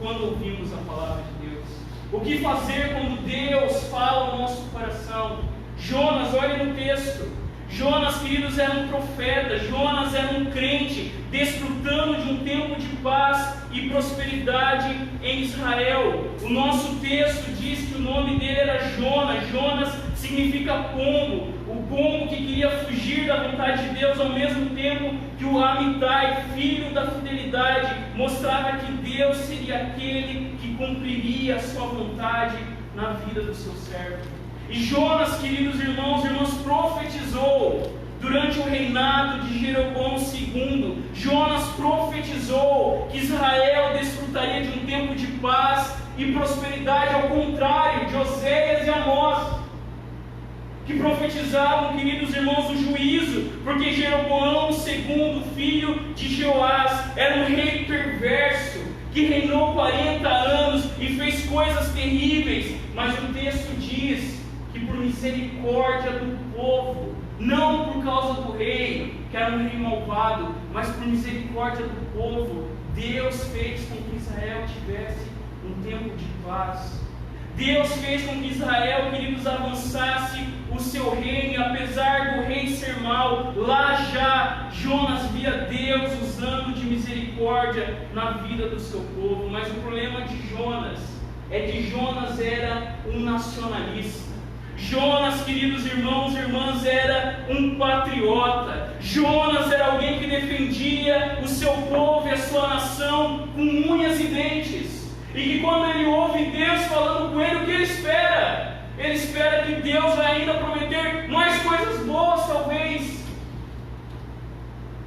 quando ouvimos a palavra de Deus? O que fazer quando Deus fala ao nosso coração? Jonas, olhe no texto. Jonas, queridos, era um profeta, Jonas era um crente, desfrutando de um tempo de paz e prosperidade em Israel. O nosso texto diz que o nome dele era Jonas. Jonas significa pombo, o pombo que queria fugir da vontade de Deus, ao mesmo tempo que o Amitai, filho da fidelidade, mostrava que Deus seria aquele que cumpriria a sua vontade na vida do seu servo. E Jonas, queridos irmãos e irmãs, profetizou durante o reinado de Jeroboão II. Jonas profetizou que Israel desfrutaria de um tempo de paz e prosperidade, ao contrário de Oséias e Amós, que profetizavam, queridos irmãos, o juízo, porque Jeroboão II, filho de Jeoás, era um rei perverso, que reinou 40 anos e fez coisas terríveis. Mas o texto diz que por misericórdia do povo, não por causa do rei, que era um rei malvado, mas por misericórdia do povo, Deus fez com que Israel tivesse um tempo de paz. Deus fez com que Israel, queridos, avançasse o seu reino, e apesar do rei ser mau, lá já Jonas via Deus usando de misericórdia na vida do seu povo. Mas o problema de Jonas é que Jonas era um nacionalista. Jonas, queridos irmãos e irmãs, era um patriota. Jonas era alguém que defendia o seu povo e a sua nação com unhas e dentes. E que quando ele ouve Deus falando com ele, o que ele espera? Ele espera que Deus vai ainda prometer mais coisas boas, talvez.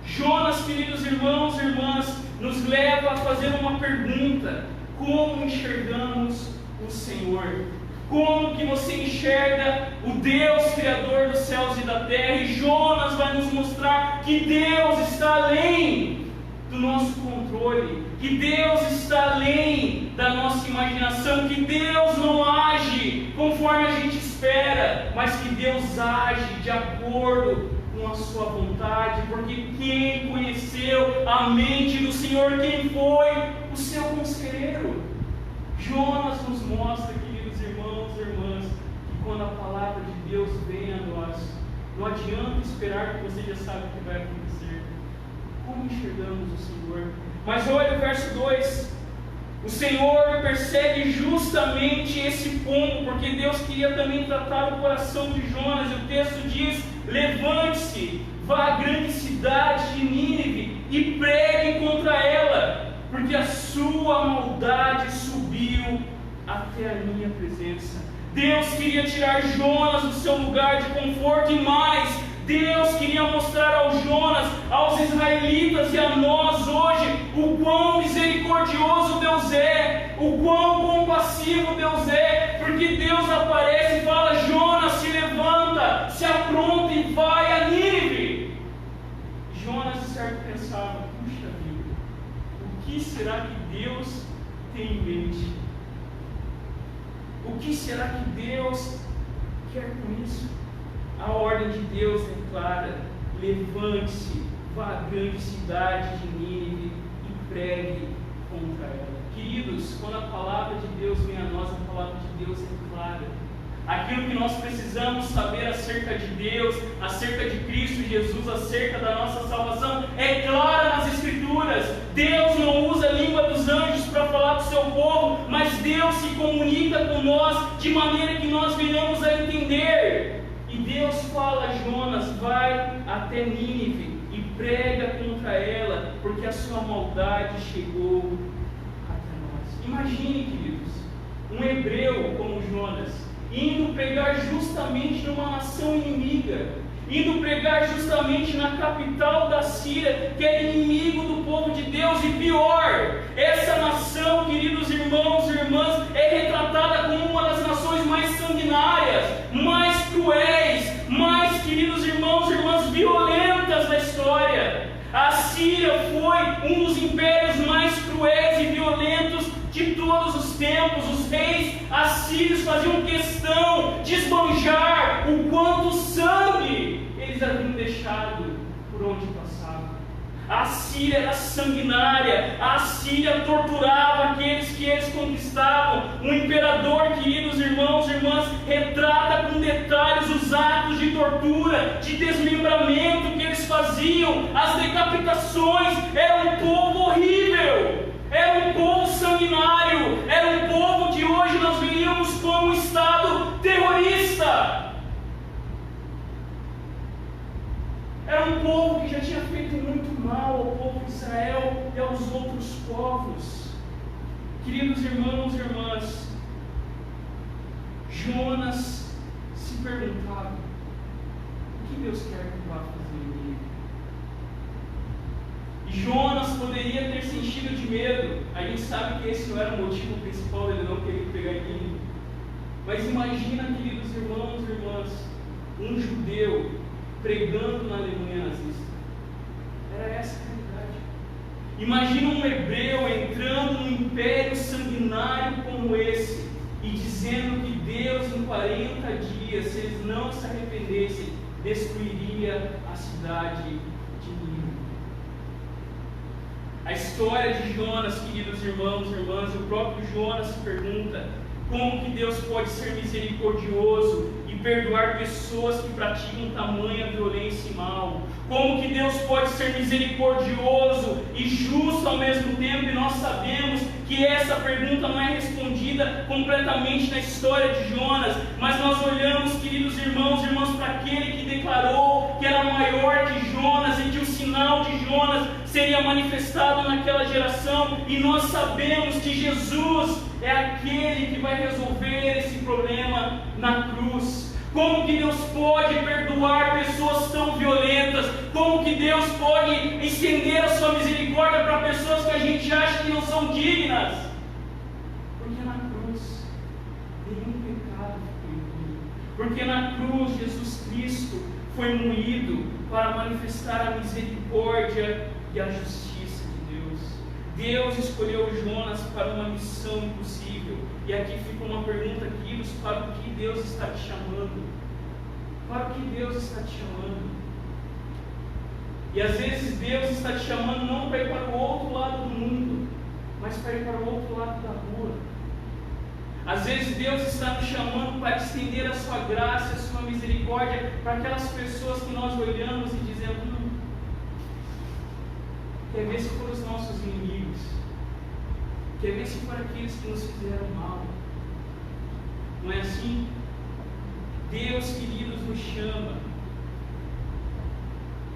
Jonas, queridos irmãos e irmãs, nos leva a fazer uma pergunta: como enxergamos o Senhor? Como que você enxerga o Deus Criador dos céus e da terra? E Jonas vai nos mostrar que Deus está além do nosso controle, que Deus está além da nossa imaginação, que Deus não age conforme a gente espera, mas que Deus age de acordo com a sua vontade, porque quem conheceu a mente do Senhor, quem foi o seu conselheiro? Jonas nos mostra, queridos irmãos e irmãs, que quando a palavra de Deus vem a nós, não adianta esperar que você já sabe o que vai acontecer. Como enxergamos o Senhor? Mas olha o verso 2. O Senhor persegue justamente esse ponto, porque Deus queria também tratar o coração de Jonas. E o texto diz: levante-se, vá à grande cidade de Nínive e pregue contra ela, porque a sua maldade subiu até a minha presença. Deus queria tirar Jonas do seu lugar de conforto, e mais, Deus queria mostrar ao Jonas, aos israelitas e a nós hoje, o quão misericordioso Deus é, o quão compassivo Deus é, porque Deus aparece e fala: Jonas, se levanta, se apronta e vai a Nínive. Jonas, de certo, pensava: puxa vida, o que será que Deus tem em mente? O que será que Deus quer com isso? A ordem de Deus é clara: levante-se, vá à grande cidade de Nínive e pregue contra ela. Queridos, quando a palavra de Deus vem a nós, a palavra de Deus é clara. Aquilo que nós precisamos saber acerca de Deus, acerca de Cristo Jesus, acerca da nossa salvação, é clara nas Escrituras. Deus não usa a língua dos anjos para falar do seu povo, mas Deus se comunica com nós de maneira que nós venhamos a entender. E Deus fala a Jonas: vai até Nínive e prega contra ela, porque a sua maldade chegou até nós. Imagine, queridos, um hebreu como Jonas, indo pregar justamente numa nação inimiga, indo pregar justamente na capital da Síria, que é inimigo do povo de Deus. E pior, essa nação, queridos irmãos e irmãs, é retratada como uma das nações mais sanguinárias, mais cruéis, mais, queridos irmãos e irmãs, violentas da história. A Síria foi um dos impérios mais cruéis e violentos de todos os tempos. Os reis assírios faziam questão de esbanjar o quanto sangue eles haviam deixado por onde passavam. A Síria era sanguinária, a Síria torturava aqueles que eles conquistavam. O imperador, queridos irmãos e irmãs, retrata com detalhes os atos de tortura, de desmembramento que eles faziam, as decapitações. Era um povo horrível, era um povo sanguinário, era um povo que hoje nós veríamos como um Estado terrorista. Era um povo que já tinha feito muito mal ao povo de Israel e aos outros povos. Queridos irmãos e irmãs, Jonas se perguntava: o que Deus quer que eu vá fazer em mim? E Jonas poderia ter se enchido de medo. A gente sabe que esse não era o motivo principal dele não querer pegar em mim. Mas imagina, queridos irmãos e irmãs, um judeu pregando na Alemanha nazista. Era essa a realidade. Imagina um hebreu entrando num império sanguinário como esse e dizendo que Deus, em 40 dias, se eles não se arrependessem, destruiria a cidade de Nínive. A história de Jonas, queridos irmãos e irmãs, o próprio Jonas se pergunta: como que Deus pode ser misericordioso e perdoar pessoas que praticam tamanha violência e mal? Como que Deus pode ser misericordioso e justo ao mesmo tempo? E nós sabemos que essa pergunta não é respondida completamente na história de Jonas, mas nós olhamos, queridos irmãos, para aquele que declarou que era maior que Jonas e que o sinal de Jonas seria manifestado naquela geração, e nós sabemos que Jesus é aquele que vai resolver esse problema na cruz. Como que Deus pode perdoar pessoas tão violentas? Como que Deus pode estender a sua misericórdia para pessoas que a gente acha que não são dignas? Porque na cruz nenhum pecado foi impune. Porque na cruz Jesus Cristo foi moído para manifestar a misericórdia e a justiça de Deus. Deus escolheu Jonas para uma missão impossível. E aqui fica uma pergunta, queridos, para o que Deus está te chamando? Para o que Deus está te chamando? E às vezes Deus está te chamando não para ir para o outro lado do mundo, mas para ir para o outro lado da rua. Às vezes Deus está nos chamando para estender a sua graça, a sua misericórdia para aquelas pessoas que nós olhamos e dizemos: quer ver se foram os nossos inimigos, quer ver se foram aqueles que nos fizeram mal. Não é assim? Deus, queridos, nos chama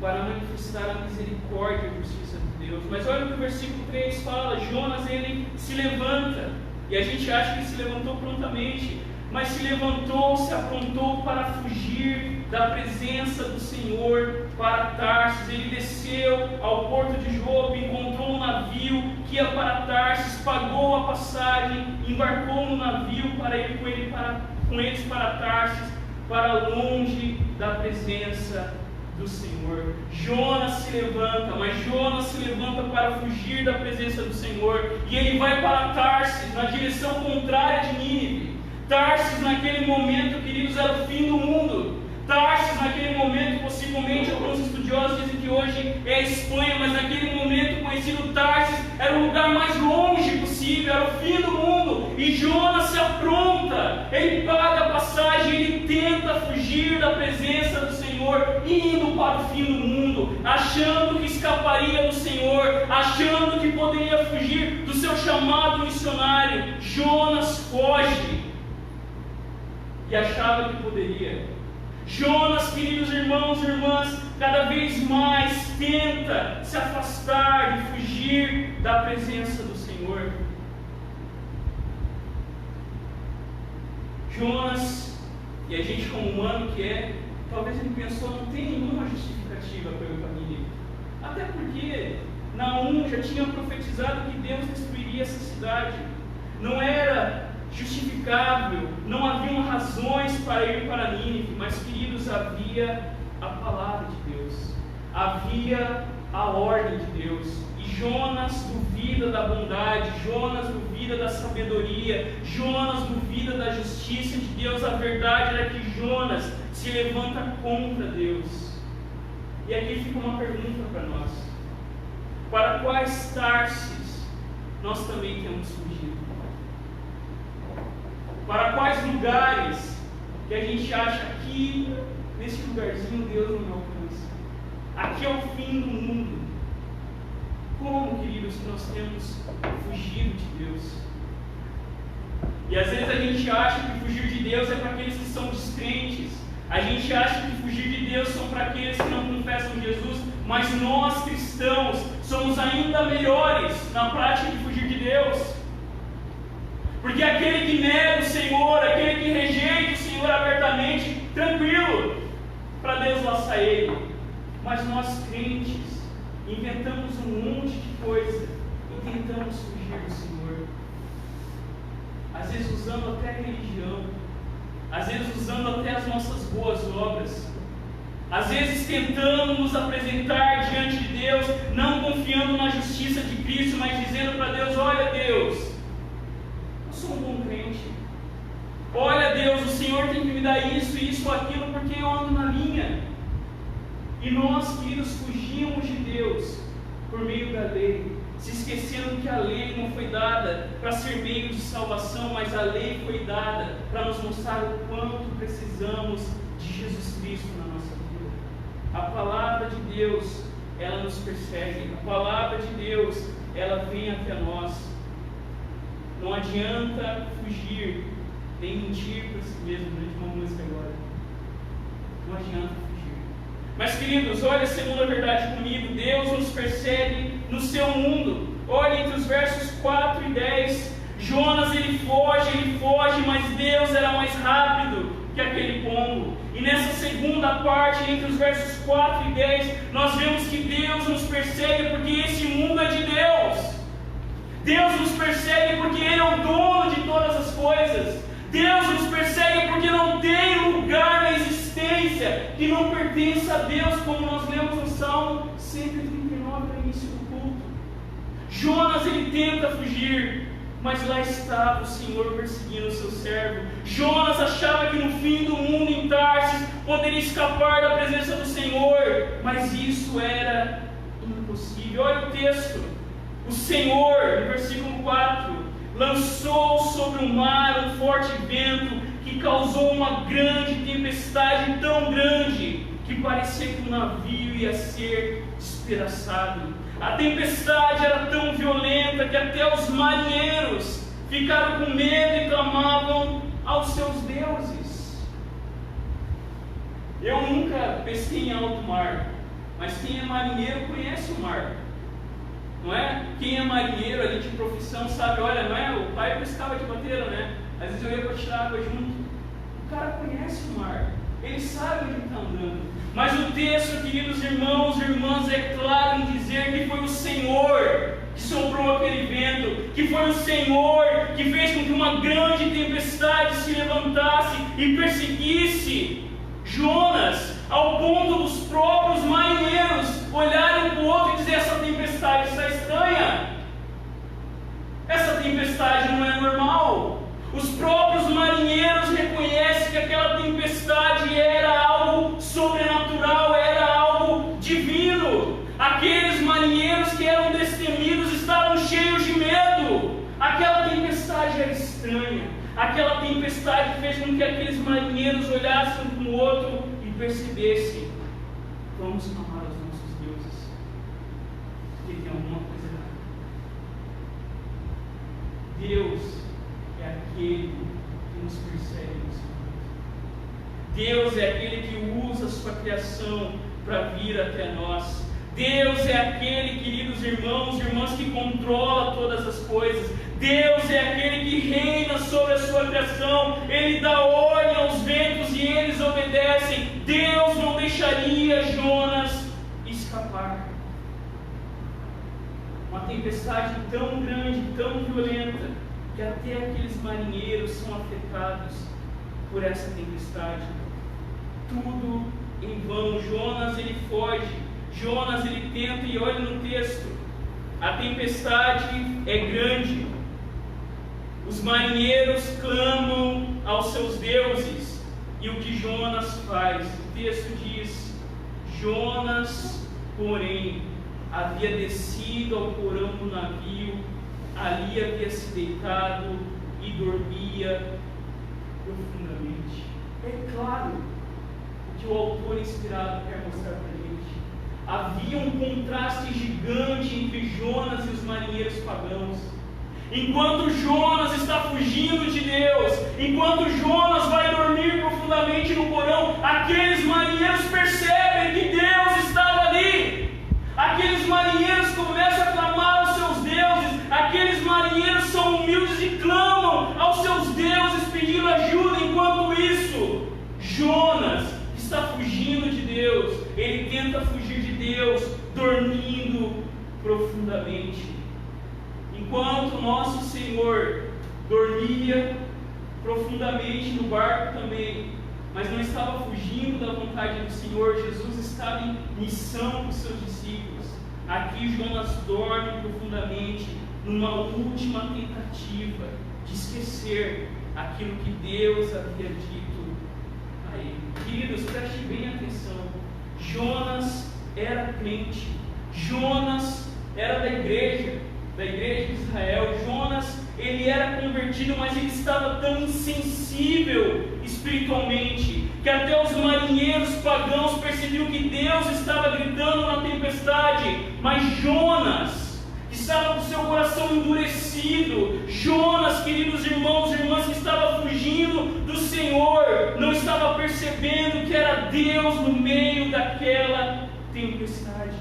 para manifestar a misericórdia e a justiça de Deus. Mas olha o que o versículo 3 fala: Jonas, ele se levanta, e a gente acha que ele se levantou prontamente, mas se levantou, se aprontou para fugir da presença do Senhor para Tarsis. Ele desceu ao porto de Jope, encontrou um navio que ia para Tarsis, pagou a passagem, embarcou no navio para ir com eles para Tarsis, para longe da presença do Senhor. Jonas se levanta, mas Jonas se levanta para fugir da presença do Senhor, e ele vai para Tarsis, na direção contrária de Nínive. Tarsis naquele momento, queridos, era o fim do mundo. Tarsis naquele momento, possivelmente alguns estudiosos dizem que hoje é a Espanha, mas naquele momento conhecido Tarsis era o lugar mais longe possível, era o fim do mundo. E Jonas se apronta, ele paga a passagem, ele tenta fugir da presença do Senhor, indo para o fim do mundo, achando que escaparia do Senhor, achando que poderia fugir do seu chamado missionário. Jonas foge e achava que poderia. Jonas, queridos irmãos e irmãs, cada vez mais tenta se afastar e fugir da presença do Senhor. Jonas, e a gente como humano que é, talvez ele pensou: não tem nenhuma justificativa para eu ir para Nínive. Até porque Naum já tinha profetizado que Deus destruiria essa cidade. Não era justificável, não haviam razões para ir para Nínive, mas, queridos, havia a palavra de Deus, havia a ordem de Deus. E Jonas duvida da bondade, Jonas duvida da sabedoria, Jonas duvida da justiça de Deus. A verdade era que Jonas se levanta contra Deus. E aqui fica uma pergunta para nós: para quais Tarsis nós também temos fugido? Para quais lugares que a gente acha que nesse lugarzinho Deus não me alcança? Aqui é o fim do mundo. Como, queridos, que nós temos fugido de Deus? E às vezes a gente acha que fugir de Deus é para aqueles que são descrentes. A gente acha que fugir de Deus são para aqueles que não confessam Jesus. Mas nós, cristãos, somos ainda melhores na prática de fugir de Deus. Porque aquele que nega o Senhor, aquele que rejeita o Senhor abertamente, tranquilo, para Deus laçar ele. Mas nós, crentes, inventamos um monte de coisa e tentamos fugir do Senhor. Às vezes usando até a religião, às vezes usando até as nossas boas obras, às vezes tentando nos apresentar diante de Deus, não confiando na justiça de Cristo, mas dizendo para Deus: olha, Deus, eu sou um bom crente. Olha, Deus, o Senhor tem que me dar isso, isso ou aquilo, porque eu ando na linha. E nós, queridos, fugimos de Deus por meio da lei, se esquecendo que a lei não foi dada para ser meio de salvação, mas a lei foi dada para nos mostrar o quanto precisamos de Jesus Cristo na nossa vida. A palavra de Deus, ela nos persegue. A palavra de Deus, ela vem até nós. Não adianta fugir, nem mentir para si mesmo, durante uma música agora. Não adianta fugir. Mas, queridos, olha a segunda verdade comigo. Deus nos persegue no seu mundo. Olha entre os versos 4 e 10. Jonas, ele foge, mas Deus era mais rápido que aquele pombo. E nessa segunda parte, entre os versos 4 e 10, nós vemos que Deus nos persegue porque esse mundo é de Deus. Deus nos persegue porque Ele é o dono de todas as coisas. Deus nos persegue porque não tem lugar na existência que não pertença a Deus, como nós lemos no Salmo 139 no início do culto. Jonas, ele tenta fugir, mas lá estava o Senhor perseguindo o seu servo. Jonas achava que no fim do mundo, em Tarsis, poderia escapar da presença do Senhor, mas isso era impossível. Olha o texto. O Senhor, no versículo 4, lançou sobre o mar um forte vento que causou uma grande tempestade, tão grande que parecia que o navio ia ser despedaçado. A tempestade era tão violenta que até os marinheiros ficaram com medo e clamavam aos seus deuses. Eu nunca pesquei em alto mar, mas quem é marinheiro conhece o mar. Não é? Quem é marinheiro ali de profissão sabe, olha, não é? O pai pescava de bateira, né? Às vezes eu ia para tirar água junto. O cara conhece o mar, ele sabe onde está andando. Mas o texto, queridos irmãos e irmãs, é claro em dizer que foi o Senhor que soprou aquele vento, que foi o Senhor que fez com que uma grande tempestade se levantasse e perseguisse Jonas, ao ponto dos próprios marinheiros olharem para o outro e dizer: essa tempestade está estranha, essa tempestade não é normal. Os próprios marinheiros reconhecem que aquela tempestade era algo sobrenatural, era algo divino. Aqueles marinheiros que eram destemidos estavam cheios de medo. Aquela tempestade era estranha. Aquela tempestade fez com que aqueles marinheiros olhassem um para o outro e percebessem: vamos clamar aos nossos deuses, porque tem alguma coisa errada. Deus é aquele que nos persegue nesse mundo. Deus é aquele que usa a sua criação para vir até nós. Deus é aquele, queridos irmãos e irmãs, que controla todas as coisas. Deus é aquele que reina sobre a sua criação. Ele dá ordem aos ventos e eles obedecem. Deus não deixaria Jonas escapar. Uma tempestade tão grande, tão violenta, que até aqueles marinheiros são afetados por essa tempestade. Tudo em vão. Jonas, ele foge. Jonas, ele tenta, e olha no texto, a tempestade é grande. Os marinheiros clamam aos seus deuses. E o que Jonas faz? O texto diz: Jonas, porém, havia descido ao porão do navio, ali havia se deitado e dormia profundamente. É claro o que o autor inspirado quer mostrar para a gente. Havia um contraste gigante entre Jonas e os marinheiros pagãos. Enquanto Jonas está fugindo de Deus, enquanto Jonas vai dormir profundamente no porão, aqueles marinheiros percebem que Deus estava ali. Aqueles marinheiros começam a clamar aos seus deuses. Aqueles marinheiros são humildes e clamam aos seus deuses pedindo ajuda. Enquanto isso, Jonas está fugindo de Deus. Ele tenta fugir de Deus dormindo profundamente. Enquanto nosso Senhor dormia profundamente no barco também, mas não estava fugindo da vontade do Senhor, Jesus estava em missão com os seus discípulos. Aqui Jonas dorme profundamente numa última tentativa de esquecer aquilo que Deus havia dito a ele. Queridos, preste bem atenção. Jonas era crente. Jonas era da igreja de Israel. Jonas, ele era convertido, mas ele estava tão insensível espiritualmente, que até os marinheiros pagãos percebiam que Deus estava gritando na tempestade. Mas Jonas, que estava com seu coração endurecido. Jonas, queridos irmãos e irmãs, que estava fugindo do Senhor, não estava percebendo que era Deus no meio daquela tempestade.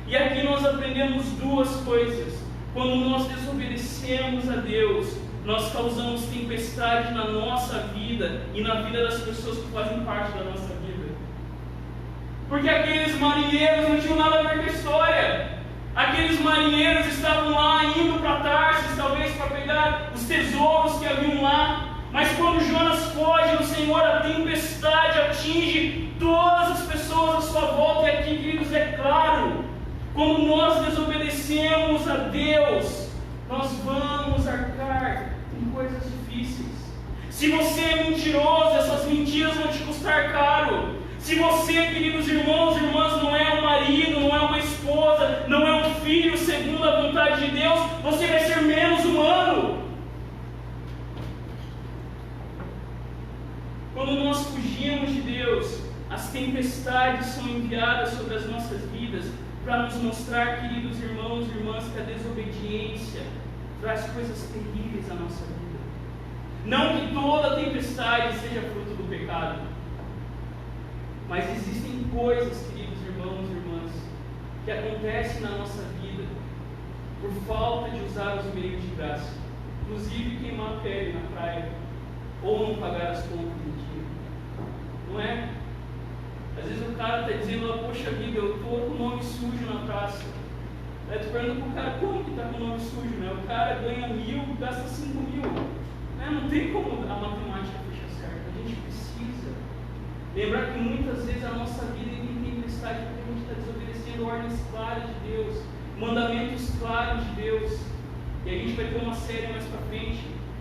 E aqui nós aprendemos duas coisas. Quando nós desobedecemos a Deus, nós causamos tempestade na nossa vida e na vida das pessoas que fazem parte da nossa vida. Porque aqueles marinheiros não tinham nada a ver com a história. Aqueles marinheiros estavam lá indo para Tarsis, talvez para pegar os tesouros que haviam lá. Mas quando Jonas foge do Senhor, a tempestade atinge todas as pessoas à sua volta. E aqui, queridos, é claro, quando nós desobedecemos a Deus, nós vamos arcar com coisas difíceis. Se você é mentiroso, essas mentiras vão te custar caro. Se você, queridos irmãos e irmãs, não é um marido, não é uma esposa, não é um filho segundo a vontade de Deus, você vai ser menos humano. Quando nós fugimos de Deus, as tempestades são enviadas sobre as nossas vidas para nos mostrar, queridos irmãos e irmãs, que a desobediência traz coisas terríveis à nossa vida. Não que toda tempestade seja fruto do pecado, mas existem coisas, queridos irmãos e irmãs, que acontecem na nossa vida por falta de usar os meios de graça, inclusive queimar a pele na praia, ou não pagar as contas do dia. Não é? Às vezes o cara está dizendo, poxa vida, eu estou com o nome sujo na praça. Aí tu pergunta para o cara, como que está com o nome sujo? Né? O cara ganha 1.000, gasta 5.000. Né? Não tem como a matemática fechar certo. A gente precisa lembrar que muitas vezes a nossa vida tem tempestade porque a gente está desobedecendo ordens claras de Deus, mandamentos claros de Deus. E a gente vai ter uma série mais para frente,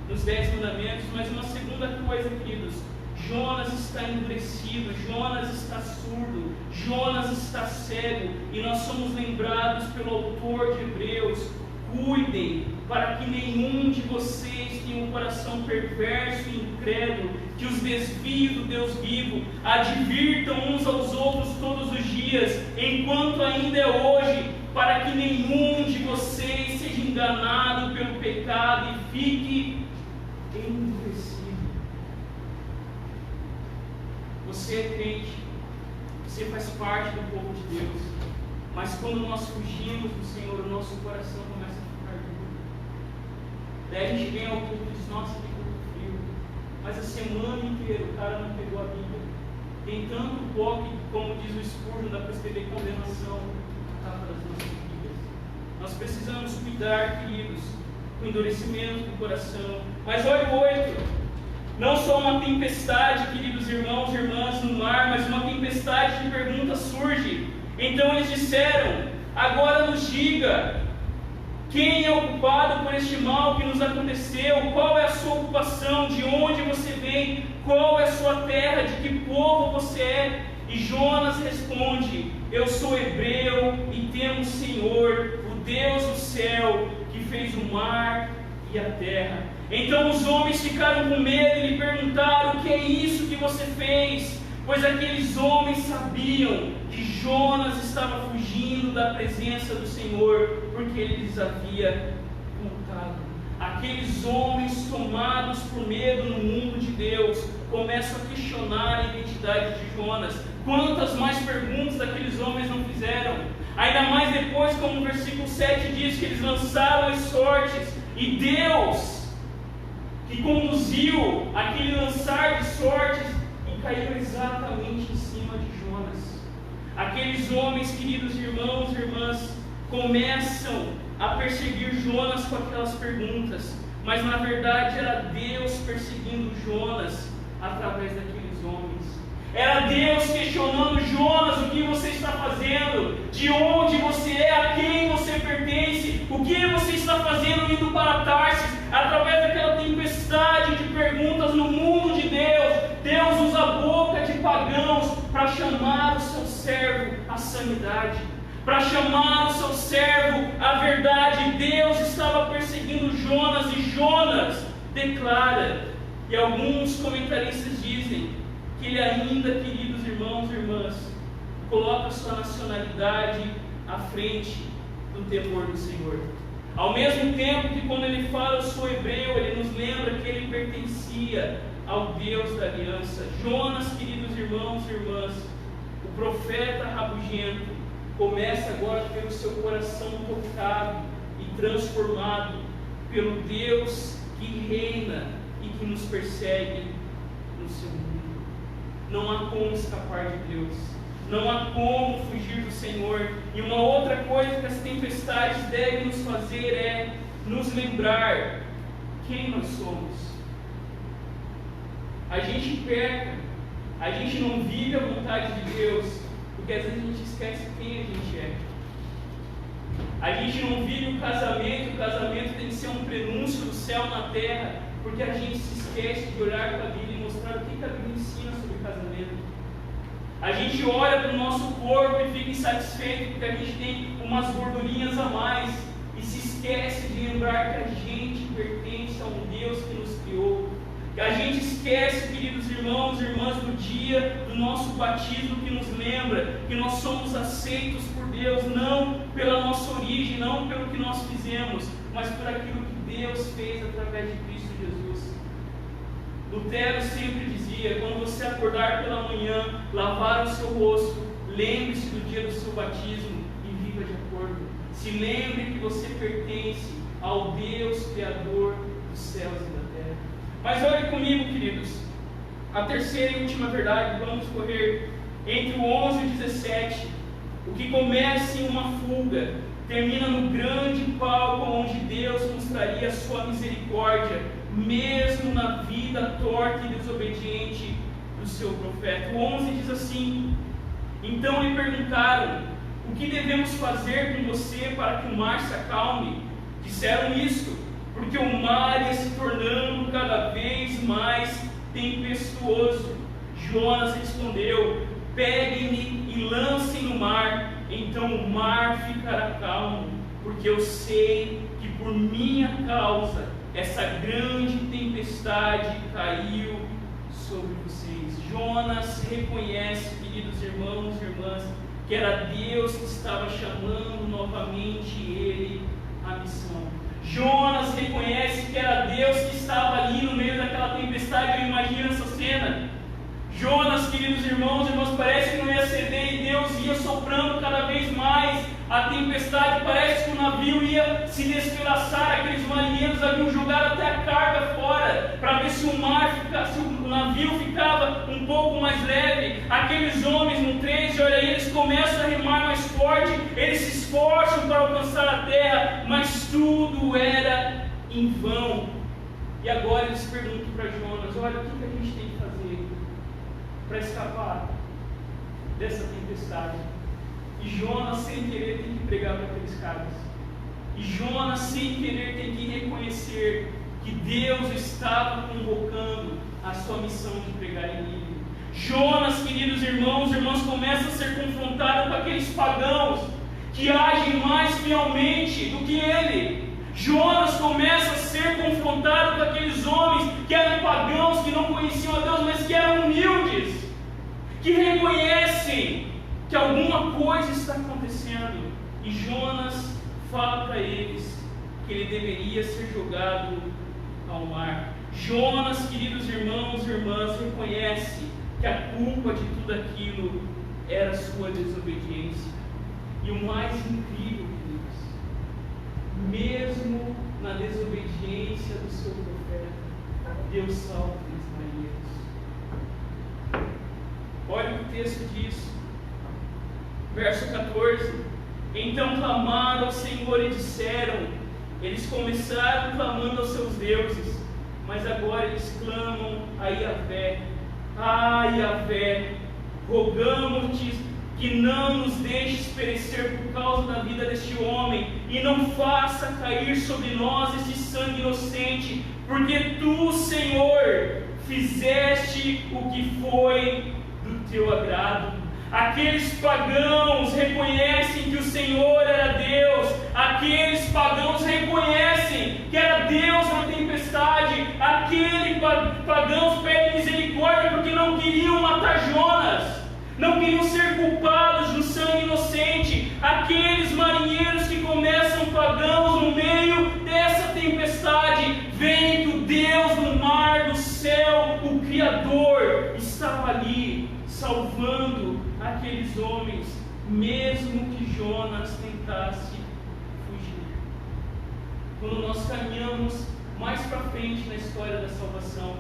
nos 10 mandamentos. Mas uma segunda coisa, queridos, Jonas está endurecido, Jonas está surdo, Jonas está cego, e nós somos lembrados pelo autor de Hebreus: cuidem para que nenhum de vocês tenha um coração perverso e incrédulo, que os desvie do Deus vivo. Advirtam uns aos outros todos os dias, enquanto ainda é hoje, para que nenhum de vocês seja enganado pelo pecado e fique endurecido. Você é crente, você faz parte do povo de Deus, mas quando nós fugimos do Senhor, o nosso coração começa a ficar duro. Daí a gente vem ao culto e diz, nossa, que culto frio. Mas a semana inteira o cara não pegou a Bíblia. Tem tanto pó que, como diz o Spurgeon, dá para escrever condenação na capa das nossas Bíblias. Nós precisamos cuidar, queridos, do endurecimento do coração. Mas olha o 8. Não só uma tempestade, queridos irmãos e irmãs, no mar, mas uma tempestade de perguntas surge. Então eles disseram, agora nos diga, quem é o culpado por este mal que nos aconteceu? Qual é a sua ocupação? De onde você vem? Qual é a sua terra? De que povo você é? E Jonas responde, eu sou hebreu e temo o Senhor, o Deus do céu, que fez o mar e a terra. Então os homens ficaram com medo e lhe perguntaram, o que é isso que você fez? Pois aqueles homens sabiam que Jonas estava fugindo da presença do Senhor, porque ele lhes havia contado. Aqueles homens tomados por medo no mundo de Deus começam a questionar a identidade de Jonas. Quantas mais perguntas aqueles homens não fizeram? Ainda mais depois, como o versículo 7 diz, que eles lançaram as sortes, e Deus, que conduziu aquele lançar de sortes, e caiu exatamente em cima de Jonas. Aqueles homens, queridos irmãos e irmãs, começam a perseguir Jonas com aquelas perguntas, mas na verdade era Deus perseguindo Jonas através daqueles homens. Era Deus questionando Jonas, o que você está fazendo? De onde você é? A quem você pertence? O que você está fazendo indo para Tarsis? Através daquela tempestade de perguntas no mundo de Deus, Deus usa a boca de pagãos para chamar o seu servo à sanidade, para chamar o seu servo à verdade. Deus estava perseguindo Jonas, e Jonas declara, e alguns comentaristas dizem, que ele ainda, queridos irmãos e irmãs, coloca sua nacionalidade à frente do temor do Senhor. Ao mesmo tempo que quando ele fala eu sou hebreu, ele nos lembra que ele pertencia ao Deus da aliança. Jonas, queridos irmãos e irmãs, o profeta rabugento, começa agora a ter o seu coração tocado e transformado pelo Deus que reina e que nos persegue no seu mundo. Não há como escapar de Deus, não há como fugir do Senhor. E uma outra coisa que as tempestades devem nos fazer é nos lembrar quem nós somos. A gente peca, a gente não vive a vontade de Deus, porque às vezes a gente esquece quem a gente é. A gente não vive o casamento tem que ser um prenúncio do céu na terra, porque a gente se esquece de olhar para a Bíblia e mostrar o que a Bíblia ensina sobre casamento. A gente olha para o nosso corpo e fica insatisfeito porque a gente tem umas gordurinhas a mais e se esquece de lembrar que a gente pertence a um Deus que nos criou. A gente esquece, queridos irmãos e irmãs, do dia do nosso batismo, que nos lembra que nós somos aceitos por Deus, não pela nossa origem, não pelo que nós fizemos, mas por aquilo que Deus fez através de Cristo Jesus. Lutero sempre dizia: quando você acordar pela manhã, lavar o seu rosto, lembre-se do dia do seu batismo e viva de acordo. Se lembre que você pertence ao Deus Criador dos céus e da terra. Mas olhe comigo, queridos, a terceira e última verdade. Vamos correr entre o 11 e o 17. O que começa em uma fuga termina no grande palco onde Deus mostraria a sua misericórdia, mesmo na vida torta e desobediente do seu profeta. O 11 diz assim: então lhe perguntaram: o que devemos fazer com você para que o mar se acalme? Disseram isto, porque o mar ia se tornando cada vez mais tempestuoso. Jonas respondeu: peguem-me e lancem no mar, então o mar ficará calmo, porque eu sei que por minha causa essa grande tempestade caiu sobre vocês. Jonas reconhece, queridos irmãos e irmãs, que era Deus que estava chamando novamente ele à missão. Jonas reconhece que era Deus que estava ali no meio daquela tempestade. Eu imagino essa cena. Jonas, queridos irmãos e irmãs, parece que não ia ceder e Deus ia soprando cada vez mais a tempestade. Parece que o navio ia se despedaçar. Aqueles marinheiros haviam jogado até a carga fora para ver se o navio ficava um pouco mais leve. Aqueles homens no trade, olha aí, eles começam a remar mais forte, eles se esforçam para alcançar a terra, mas tudo era em vão. E agora eles perguntam para Jonas: olha, o que a gente tem que fazer para escapar dessa tempestade? E Jonas, sem querer, tem que pregar para aqueles caras. E Jonas, sem querer, tem que reconhecer que Deus estava convocando a sua missão de pregar em Nínive. Jonas, queridos irmãos e irmãs, começa a ser confrontado com aqueles pagãos que agem mais fielmente do que ele. Jonas começa a ser confrontado com aqueles homens que eram pagãos, que não conheciam a Deus, mas que eram humildes, que reconhecem que alguma coisa está acontecendo. E Jonas fala para eles que ele deveria ser jogado ao mar. Jonas, queridos irmãos e irmãs, reconhece que a culpa de tudo aquilo era a sua desobediência. E o mais incrível, queridos, mesmo na desobediência do seu profeta, Deus salva aqueles marinheiros. Olha o que o texto diz, verso 14: então clamaram ao Senhor e disseram, eles começaram clamando aos seus deuses, mas agora eles clamam a Yahvé: ah, Yahvé, rogamos-te que não nos deixes perecer por causa da vida deste homem, e não faça cair sobre nós esse sangue inocente, porque tu, Senhor, fizeste o que foi do teu agrado. Aqueles pagãos reconhecem que o Senhor era Deus. Aqueles pagãos reconhecem que era Deus na tempestade. Aqueles pagãos pedem misericórdia porque não queriam matar Jonas, não queriam ser culpados do sangue inocente. aqueles marinheiros que começam pagãos no meio dessa tempestade, veem que o Deus do mar, do céu, o Criador, estava ali, salvando aqueles homens, mesmo que Jonas tentasse fugir. Quando nós caminhamos mais para frente na história da salvação,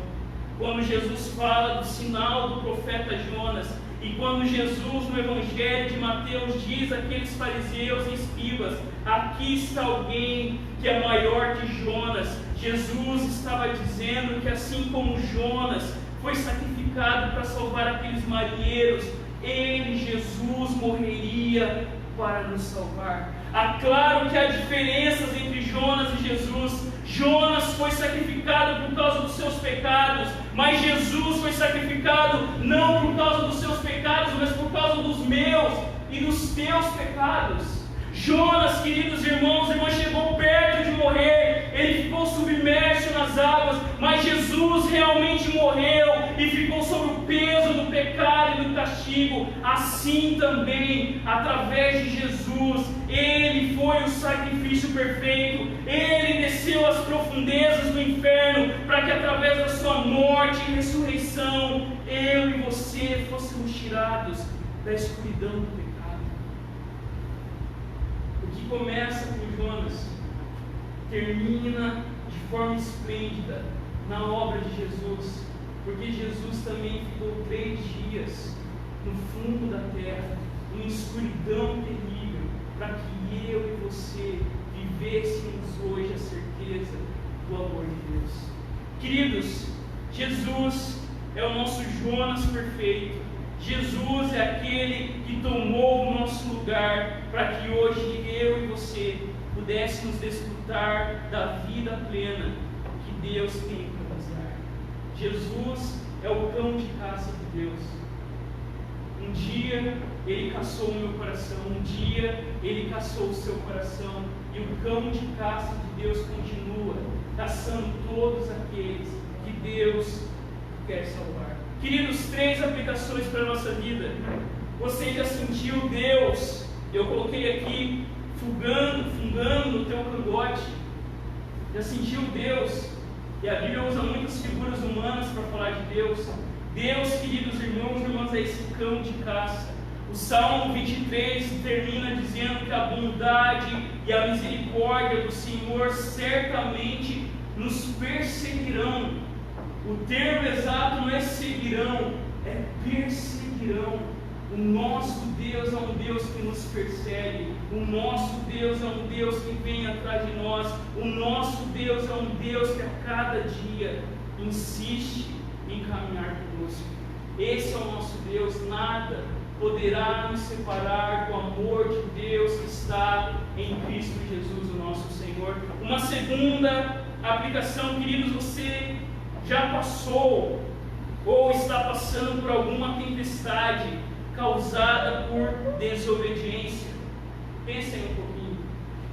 quando Jesus fala do sinal do profeta Jonas, e quando Jesus no Evangelho de Mateus diz àqueles fariseus e escribas: aqui está alguém que é maior que Jonas, Jesus estava dizendo que assim como Jonas foi sacrificado para salvar aqueles marinheiros, ele, Jesus, morreria para nos salvar. Claro que há diferenças entre Jonas e Jesus. Jonas foi sacrificado por causa dos seus pecados, mas Jesus foi sacrificado não por causa dos seus pecados, mas por causa dos meus e dos teus pecados. Jonas, queridos irmãos, chegou perto de morrer, ele ficou submerso nas águas, mas Jesus realmente morreu e ficou sob o peso do pecado e do castigo. Assim também, através de Jesus, ele foi o sacrifício perfeito, ele desceu às profundezas do inferno, para que através da sua morte e ressurreição, eu e você fôssemos tirados da escuridão do pecado. O que começa com Jonas termina de forma esplêndida na obra de Jesus, porque Jesus também ficou 3 dias no fundo da terra, em escuridão terrível, para que eu e você vivêssemos hoje a certeza do amor de Deus. Queridos, Jesus é o nosso Jonas perfeito. Jesus é aquele que tomou o nosso lugar para que hoje eu e você pudéssemos desfrutar da vida plena que Deus tem para nos dar. Jesus é o cão de caça de Deus. Um dia ele caçou o meu coração, um dia ele caçou o seu coração, e o cão de caça de Deus continua caçando todos aqueles que Deus quer salvar. Queridos, 3 aplicações para a nossa vida. Você já sentiu Deus, eu coloquei aqui, fungando no teu cangote? Já sentiu Deus? E a Bíblia usa muitas figuras humanas para falar de Deus. Deus, queridos irmãos e irmãs, é esse cão de caça. O Salmo 23 termina dizendo que a bondade e a misericórdia do Senhor certamente nos perseguirão. O termo exato não é seguirão, é perseguirão. O nosso Deus é um Deus que nos persegue. O nosso Deus é um Deus que vem atrás de nós. O nosso Deus é um Deus que a cada dia insiste em caminhar conosco. Esse é o nosso Deus. Nada poderá nos separar do amor de Deus que está em Cristo Jesus, o nosso Senhor. Uma segunda aplicação, queridos, você já passou ou está passando por alguma tempestade causada por desobediência. Pensem um pouquinho.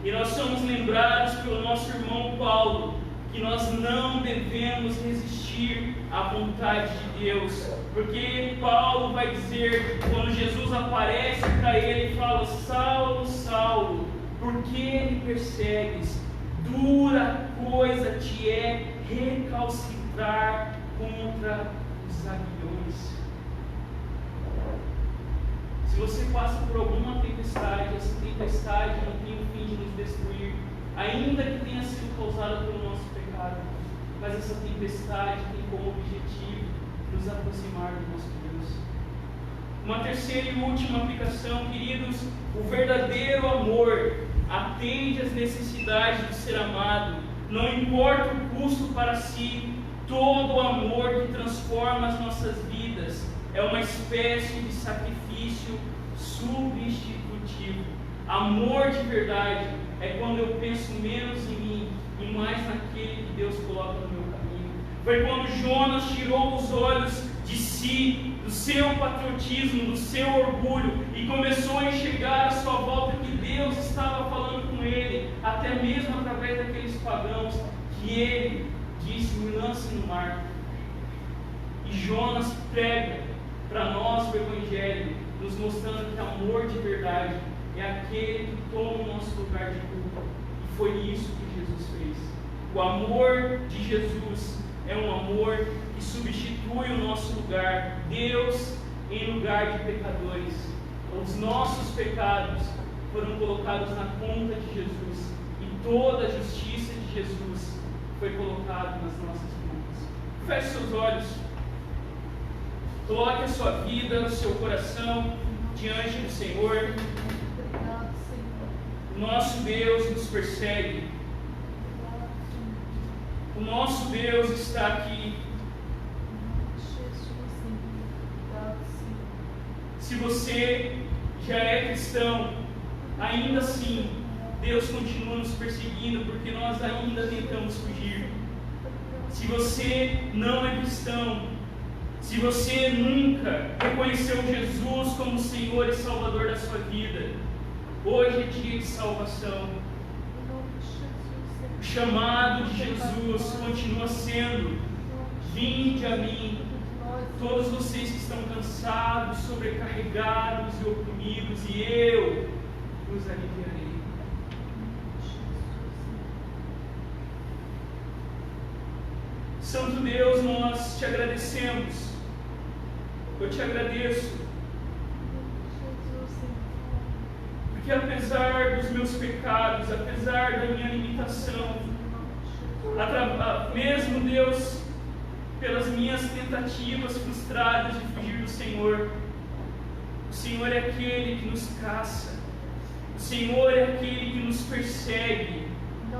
E nós somos lembrados pelo nosso irmão Paulo que nós não devemos resistir à vontade de Deus, porque Paulo vai dizer, quando Jesus aparece para ele e fala: Saulo, Saulo, por que me persegues? Dura coisa te é recalcitrar contra os aguilhões. Se você passa por alguma tempestade, essa tempestade não tem o fim de nos destruir, ainda que tenha sido causada pelo nosso pecado, mas essa tempestade tem como objetivo nos aproximar do nosso Deus. Uma terceira e última aplicação, queridos: o verdadeiro amor atende às necessidades do ser amado, não importa o custo para si. Todo o amor que transforma as nossas vidas é uma espécie de sacrifício substitutivo. Amor de verdade é quando eu penso menos em mim e mais naquele que Deus coloca no meu caminho. Foi quando Jonas tirou os olhos de si, do seu patriotismo, do seu orgulho, e começou a enxergar à sua volta que Deus estava falando com ele, até mesmo através daqueles pagãos, que ele disse: me lance no mar. E Jonas prega para nós o Evangelho, nos mostrando que amor de verdade é aquele que toma o nosso lugar de culpa. E foi isso que Jesus fez. O amor de Jesus é um amor que substitui o nosso lugar. Deus em lugar de pecadores. Os nossos pecados foram colocados na conta de Jesus. E toda a justiça de Jesus foi colocada nas nossas mãos. Feche seus olhos. Coloque a sua vida, o seu coração diante do Senhor. O nosso Deus nos persegue. O nosso Deus está aqui. Se você já é cristão, ainda assim, Deus continua nos perseguindo porque nós ainda tentamos fugir. Se você não é cristão, se você nunca reconheceu Jesus como Senhor e Salvador da sua vida, hoje é dia de salvação. O chamado de Jesus continua sendo: vinde a mim, todos vocês que estão cansados, sobrecarregados e oprimidos, e eu os aliviarei. Santo Deus, nós te agradecemos. Eu te agradeço porque apesar dos meus pecados, apesar da minha limitação, mesmo Deus, pelas minhas tentativas frustradas de fugir do Senhor, o Senhor é aquele que nos caça, o Senhor é aquele que nos persegue,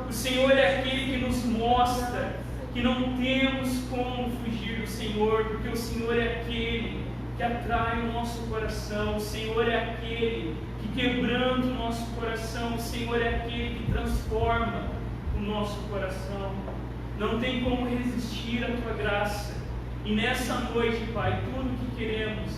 o Senhor é aquele que nos mostra que não temos como fugir do Senhor, porque o Senhor é aquele que atrai o nosso coração, o Senhor é aquele que quebranta o nosso coração, o Senhor é aquele que transforma o nosso coração. Não tem como resistir à tua graça, e nessa noite, Pai, tudo o que queremos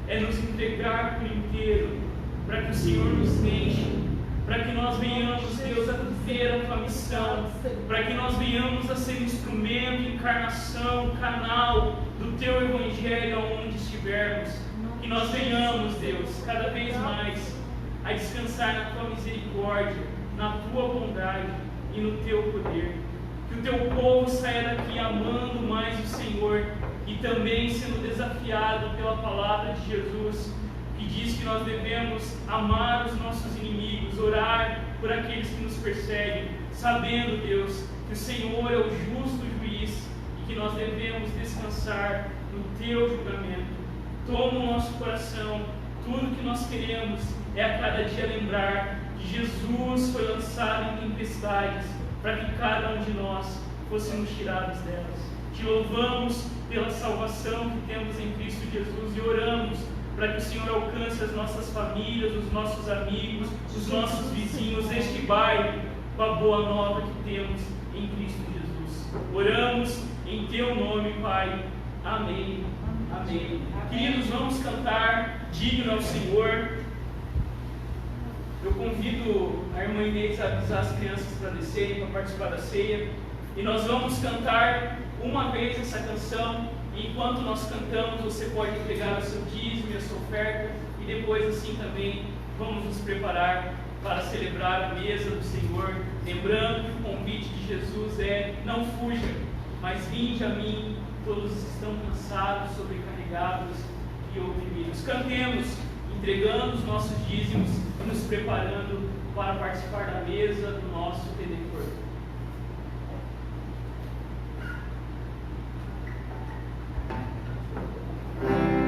é nos entregar por inteiro, para que o Senhor nos enche, para que nós venhamos, Deus, a viver a tua missão, para que nós venhamos a ser instrumento, encarnação, canal do teu evangelho aonde estivermos, que nós venhamos, Deus, cada vez mais a descansar na tua misericórdia, na tua bondade e no teu poder. Que o teu povo saia daqui amando mais o Senhor e também sendo desafiado pela palavra de Jesus, que diz que nós devemos amar os nossos inimigos, orar por aqueles que nos perseguem, sabendo, Deus, que o Senhor é o justo juiz e que nós devemos descansar no teu julgamento. Toma o nosso coração, tudo que nós queremos é a cada dia lembrar que Jesus foi lançado em tempestades para que cada um de nós fôssemos tirados delas. Te louvamos pela salvação que temos em Cristo Jesus e oramos para que o Senhor alcance as nossas famílias, os nossos amigos, os nossos vizinhos, este bairro, com a boa nova que temos em Cristo Jesus. Oramos em teu nome, Pai. Amém. Amém. Queridos, vamos cantar Digno ao Senhor. Eu convido a irmã Inês a avisar as crianças para descerem, para participar da ceia. E nós vamos cantar uma vez essa canção. E enquanto nós cantamos, você pode entregar o seu dízimo e a sua oferta. E depois, assim também, vamos nos preparar para celebrar a mesa do Senhor. Lembrando que o convite de Jesus é: não fuja, mas vinde a mim, todos que estão cansados, sobrecarregados e oprimidos. Cantemos, entregando os nossos dízimos e nos preparando para participar da mesa do nosso Redentor. Deus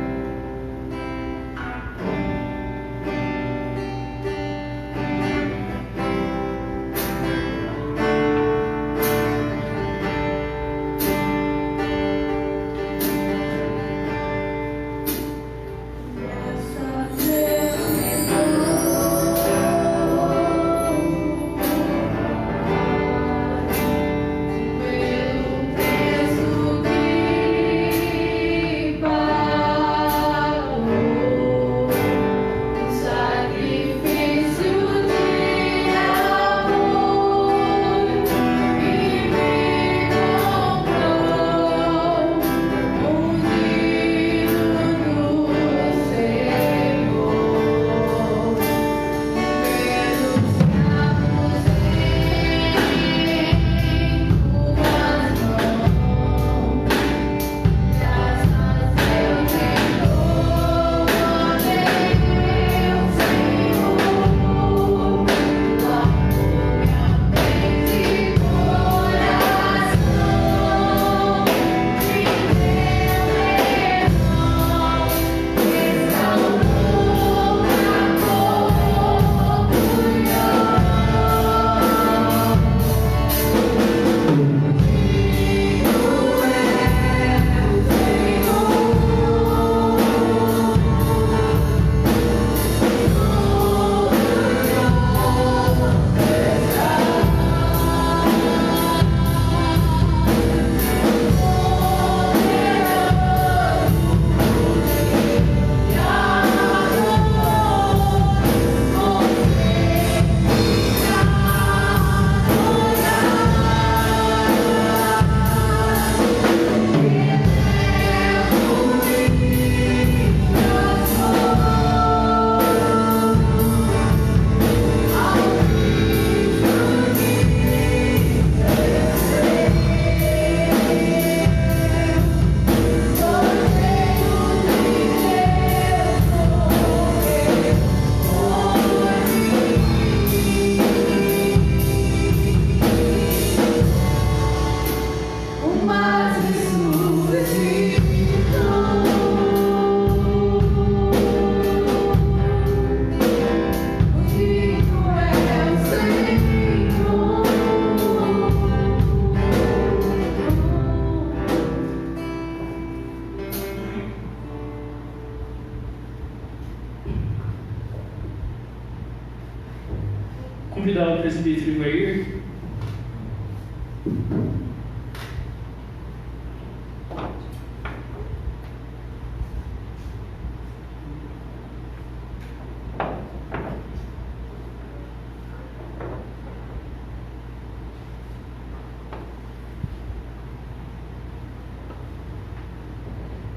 Convidar o presbítero Ivair.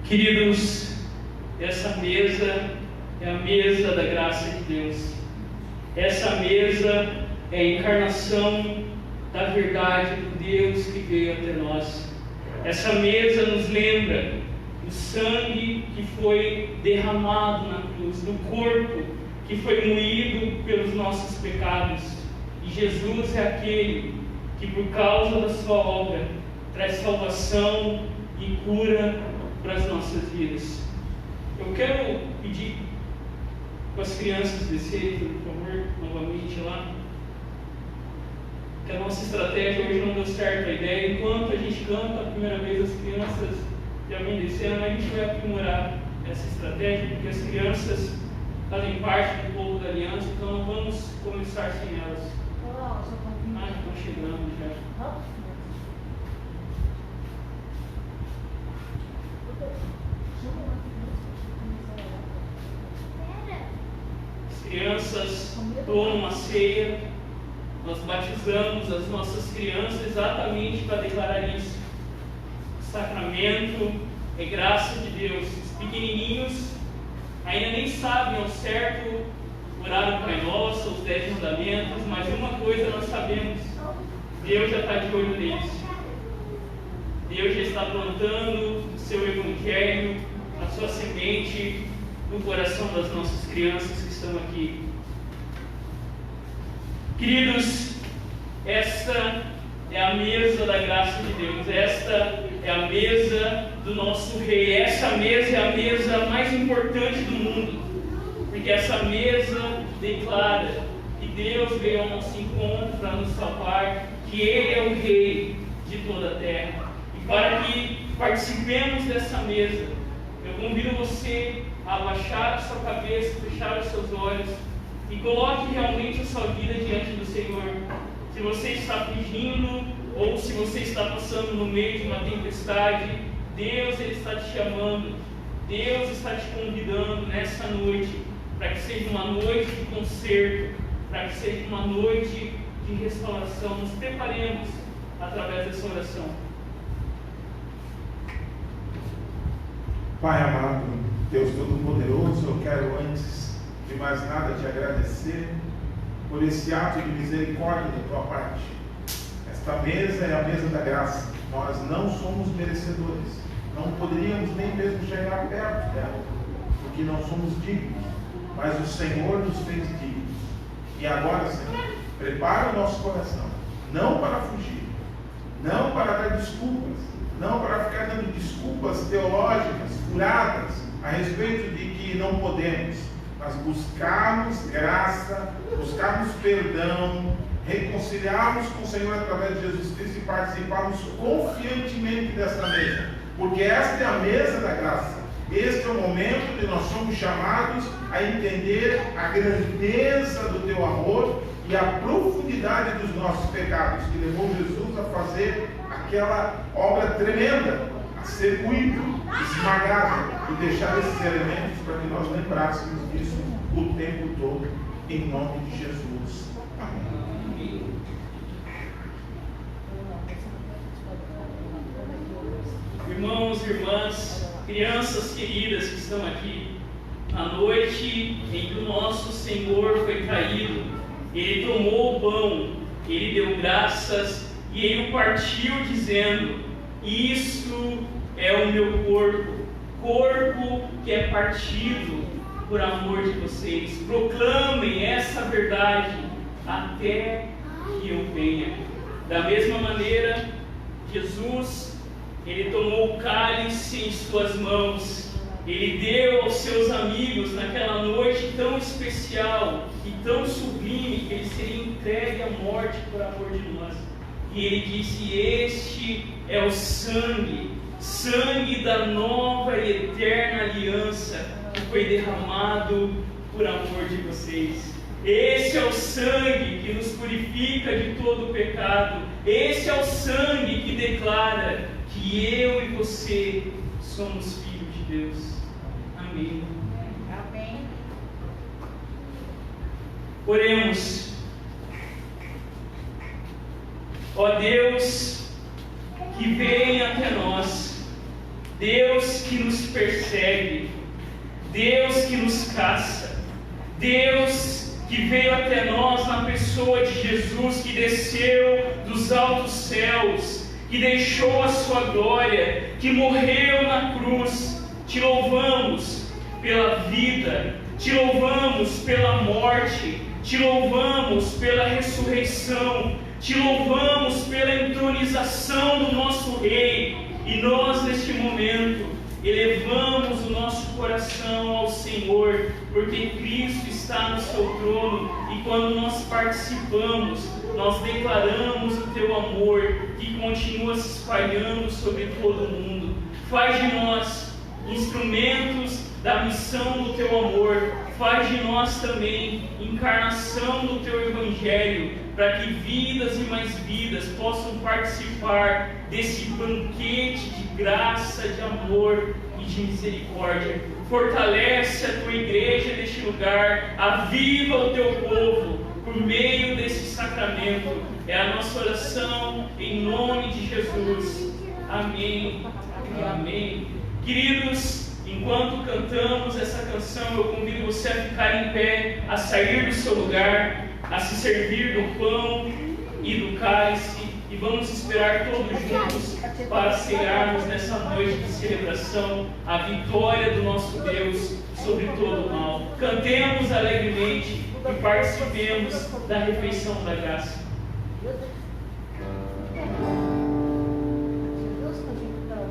Queridos, essa mesa é a mesa da graça de Deus. Essa mesa é a encarnação da verdade do Deus que veio até nós. Essa mesa nos lembra do sangue que foi derramado na cruz, do corpo que foi moído pelos nossos pecados. E Jesus é aquele que, por causa da sua obra, traz salvação e cura para as nossas vidas. Eu quero pedir para as crianças descerem, por favor, novamente lá. Que a nossa estratégia hoje não deu certo a ideia. Enquanto a gente canta a primeira vez, as crianças já vêm descendo, a gente vai aprimorar essa estratégia, porque as crianças fazem parte do povo da aliança, então não vamos começar sem elas. Ah, estão chegando já. Crianças tomam uma ceia, nós batizamos as nossas crianças exatamente para declarar isso. O sacramento é graça de Deus. Os pequenininhos ainda nem sabem ao certo orar o Pai Nosso, os 10 mandamentos, mas uma coisa nós sabemos: Deus já está de olho neles. Deus já está plantando o seu evangelho, a sua semente no coração das nossas crianças que estão aqui. Queridos, esta é a mesa da graça de Deus, esta é a mesa do nosso Rei, essa mesa é a mesa mais importante do mundo, porque essa mesa declara que Deus veio ao nosso encontro para nos salvar, que Ele é o Rei de toda a terra. E para que participemos dessa mesa, eu convido você a abaixar a sua cabeça, fechar os seus olhos e coloque realmente a sua vida diante do Senhor. Se você está fugindo ou se você está passando no meio de uma tempestade, Deus Ele está te chamando, Deus está te convidando nessa noite para que seja uma noite de conserto, para que seja uma noite de restauração. Nos preparemos através dessa oração. Pai amado, Deus Todo-Poderoso, eu quero antes de mais nada te agradecer por esse ato de misericórdia da tua parte. Esta mesa é a mesa da graça. Nós não somos merecedores, não poderíamos nem mesmo chegar perto dela, porque não somos dignos, mas o Senhor nos fez dignos. E agora, Senhor, prepara o nosso coração, não para fugir, não para dar desculpas, não para ficar dando desculpas teológicas, furadas, a respeito de que não podemos, mas buscarmos graça, buscarmos perdão, reconciliarmos com o Senhor através de Jesus Cristo e participarmos confiantemente desta mesa, porque esta é a mesa da graça. Este é o momento onde nós somos chamados a entender a grandeza do teu amor e a profundidade dos nossos pecados, que levou Jesus a fazer aquela obra tremenda, a ser moído, esmagado, e deixar esses elementos para que nós lembrássemos disso o tempo todo, em nome de Jesus. Amém. Irmãos e irmãs, crianças queridas que estão aqui, na noite em que o nosso Senhor foi traído, Ele tomou o pão, Ele deu graças e Ele o partiu dizendo: isto é o meu corpo, corpo que é partido por amor de vocês. Proclamem essa verdade até que eu venha. Da mesma maneira, Jesus Ele tomou o cálice em suas mãos, Ele deu aos seus amigos naquela noite tão especial e tão sublime que Ele seria entregue à morte por amor de nós. E Ele disse: este é o sangue, sangue da nova e eterna aliança, que foi derramado por amor de vocês. Esse é o sangue que nos purifica de todo o pecado. Esse é o sangue que declara que eu e você somos filhos de Deus. Amém. Amém. Oremos. Ó Deus, que vem até nós, Deus que nos persegue, Deus que nos caça, Deus que veio até nós na pessoa de Jesus, que desceu dos altos céus, que deixou a sua glória, que morreu na cruz. Te louvamos pela vida, te louvamos pela morte, te louvamos pela ressurreição, te louvamos pela entronização do nosso Rei. E nós, neste momento, elevamos o nosso coração ao Senhor, porque Cristo está no seu trono, e quando nós participamos, nós declaramos o teu amor, que continua se espalhando sobre todo o mundo. Faz de nós instrumentos da missão do teu amor, faz de nós também encarnação do teu Evangelho, para que vidas e mais vidas possam participar desse banquete de graça, de amor e de misericórdia. Fortalece a tua igreja neste lugar, aviva o teu povo por meio desse sacramento. É a nossa oração em nome de Jesus. Amém. Amém. Queridos, enquanto cantamos essa canção, eu convido você a ficar em pé, a sair do seu lugar, a se servir do pão e do cálice, e vamos esperar todos juntos para cearmos nessa noite de celebração a vitória do nosso Deus sobre todo o mal. Cantemos alegremente e participemos da refeição da graça. Pelos cravos em tua mão.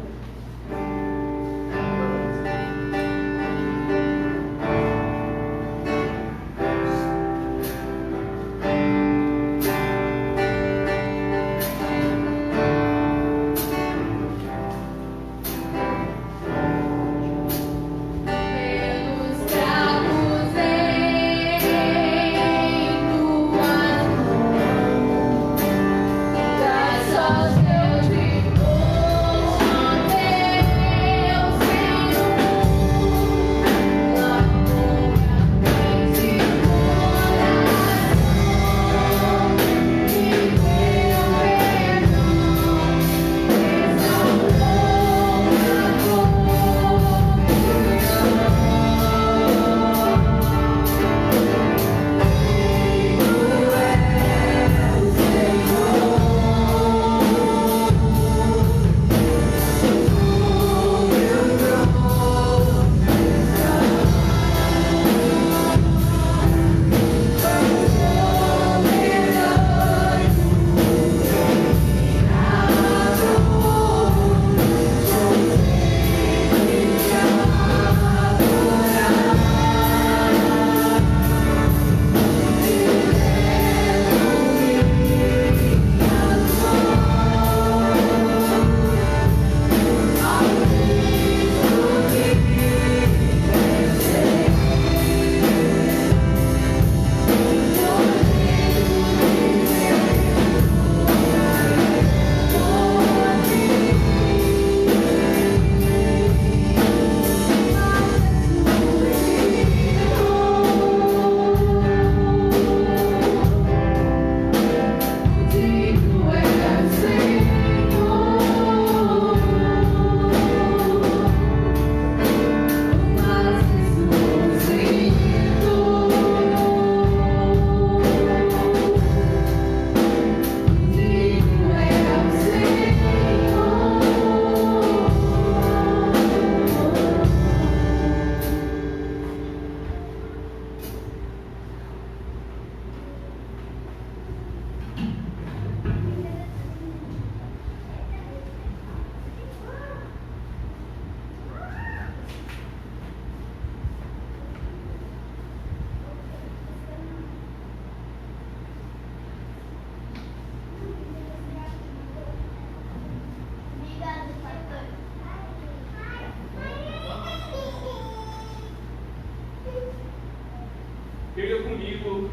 comigo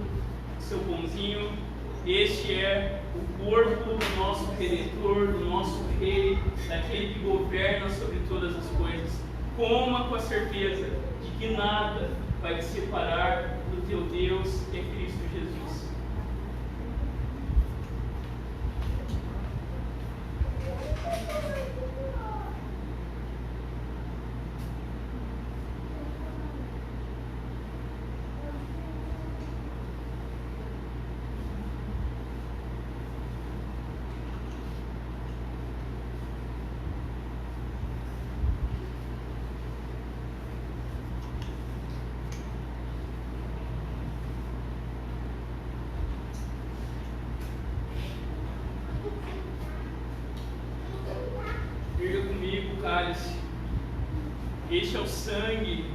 seu pãozinho. Este é o corpo do nosso Redentor, do nosso Rei, daquele que governa sobre todas as coisas. Coma com a certeza de que nada vai te separar do teu Deus, que é Cristo Jesus. Erga comigo o cálice. Este é o sangue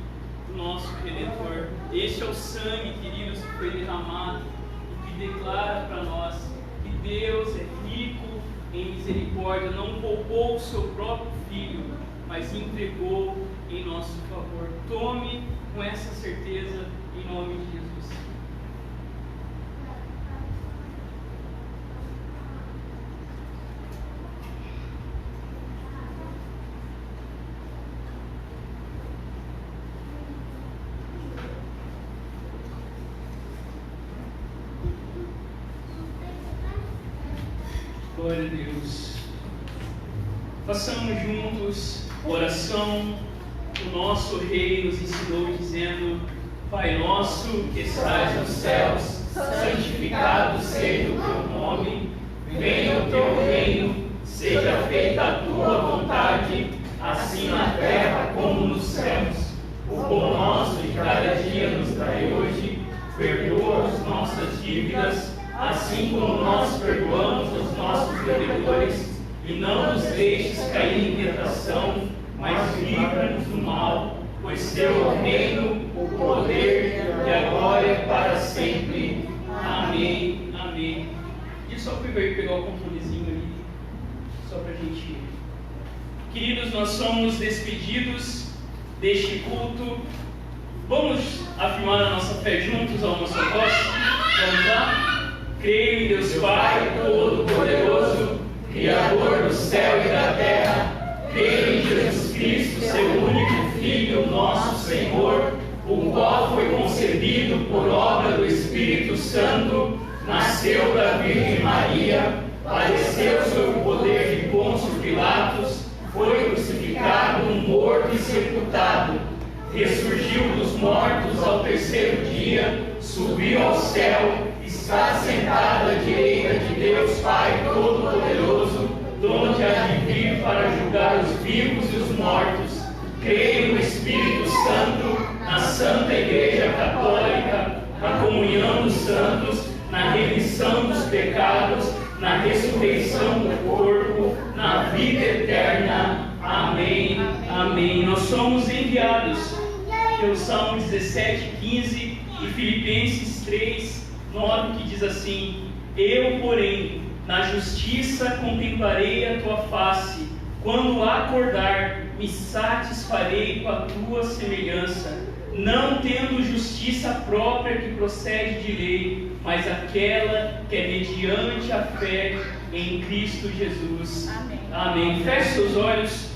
do nosso Redentor. Este é o sangue, queridos, que foi derramado e que declara para nós que Deus é rico em misericórdia, não poupou o seu próprio Filho, mas entregou em nosso favor. Tome com essa certeza em nome de Jesus. Glória a Deus. Façamos juntos oração. O nosso Rei nos ensinou dizendo: Pai nosso que estás nos céus, santificado seja o teu nome. Venha o teu reino, seja feita a tua vontade, assim na terra como nos céus. O pão nosso de cada dia nos dai hoje. Perdoa as nossas dívidas, assim como nós perdoamos os nossos devedores, e não nos deixes cair em tentação, mas livra-nos do mal, pois teu é o reino, o poder e a glória para sempre. Amém. Amém. E só primeiro pegar o controlezinho ali, só para a gente. Queridos, nós somos despedidos deste culto. Vamos afirmar a nossa fé juntos ao nosso voz? Vamos lá? Creio em Deus Pai Todo-Poderoso, Criador do céu e da terra. Creio em Jesus Cristo, seu único Filho, nosso Senhor, o qual foi concebido por obra do Espírito Santo, nasceu da Virgem Maria, padeceu sob o poder de Pôncio Pilatos, foi crucificado, morto e sepultado, ressurgiu dos mortos ao terceiro dia, subiu ao céu, está sentado à direita de Deus Pai Todo-Poderoso, donde há de vir para julgar os vivos e os mortos. Creio no Espírito Santo, na Santa Igreja Católica, na comunhão dos santos, na remissão dos pecados, na ressurreição do corpo, na vida eterna. Amém. Amém. Nós somos enviados pelo Salmo 17, 15 e Filipenses 3, 9, que diz assim: Eu, porém, na justiça contemplarei a tua face, quando acordar, me satisfarei com a tua semelhança, não tendo justiça própria que procede de lei, mas aquela que é mediante a fé em Cristo Jesus. Amém. Amém. Feche seus olhos.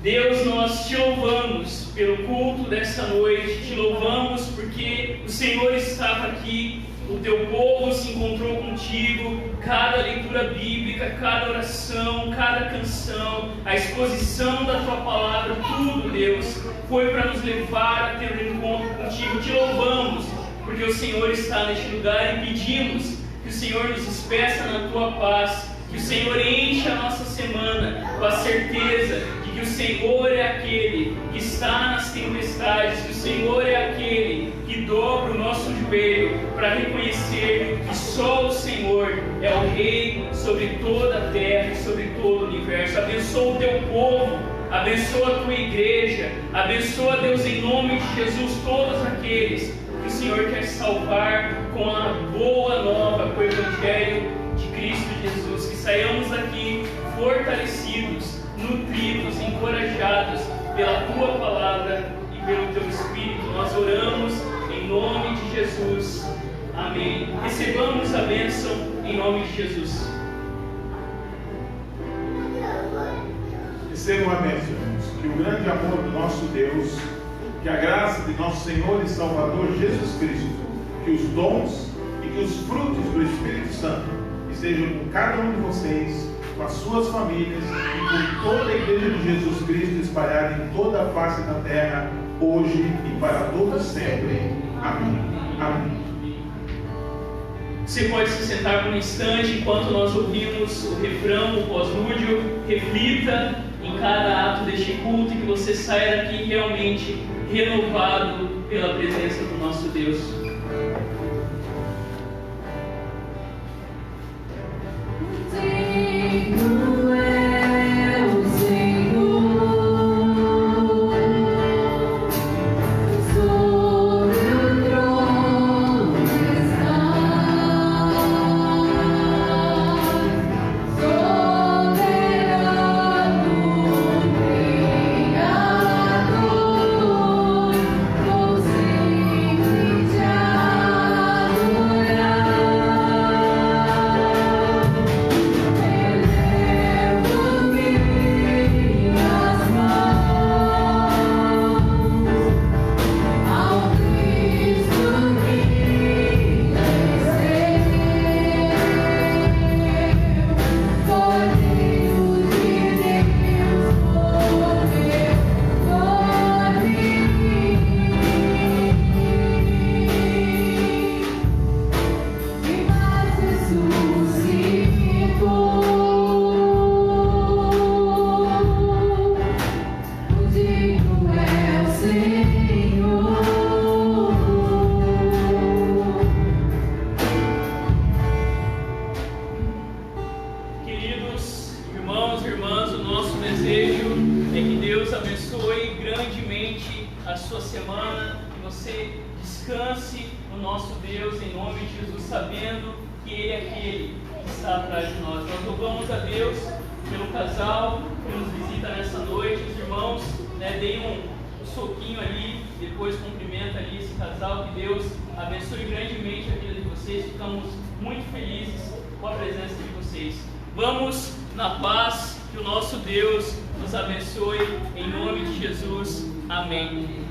Deus, nós te louvamos pelo culto dessa noite, te louvamos porque o Senhor estava aqui, o teu povo se encontrou contigo, cada leitura bíblica, cada oração, cada canção, a exposição da tua palavra, tudo, Deus, foi para nos levar a ter um encontro contigo. Te louvamos porque o Senhor está neste lugar e pedimos que o Senhor nos despeça na tua paz, que o Senhor enche a nossa semana com a certeza de que o Senhor é aquele que está nas tempestades, que o Senhor é aquele que dobra o nosso joelho para reconhecer que só o Senhor é o Rei sobre toda a terra e sobre todo o universo. Abençoa o teu povo, abençoa a tua igreja, abençoa, Deus, em nome de Jesus, todos aqueles que o Senhor quer salvar com a boa nova, com o Evangelho de Cristo Jesus. Que saiamos daqui fortalecidos, nutridos, encorajados pela tua palavra e pelo teu Espírito. Nós oramos em nome de Jesus. Amém. Recebamos a bênção em nome de Jesus. Recebam a bênção, irmãos. Que o grande amor do nosso Deus, que a graça de nosso Senhor e Salvador Jesus Cristo, que os dons e que os frutos do Espírito Santo estejam com cada um de vocês, com as suas famílias e com toda a Igreja de Jesus Cristo espalhada em toda a face da terra, hoje e para todos sempre. Amém. Amém. Você pode se sentar por um instante enquanto nós ouvimos o refrão, o pós-lúdio. Reflita em cada ato deste culto e que você saia daqui realmente renovado pela presença do nosso Deus. Descanse no nosso Deus, em nome de Jesus, sabendo que Ele é aquele que está atrás de nós. Nós louvamos a Deus pelo casal que nos visita nessa noite. Os irmãos, deem um soquinho ali, depois cumprimenta ali esse casal. Que Deus abençoe grandemente a vida de vocês. Ficamos muito felizes com a presença de vocês. Vamos na paz, que o nosso Deus nos abençoe, em nome de Jesus. Amém.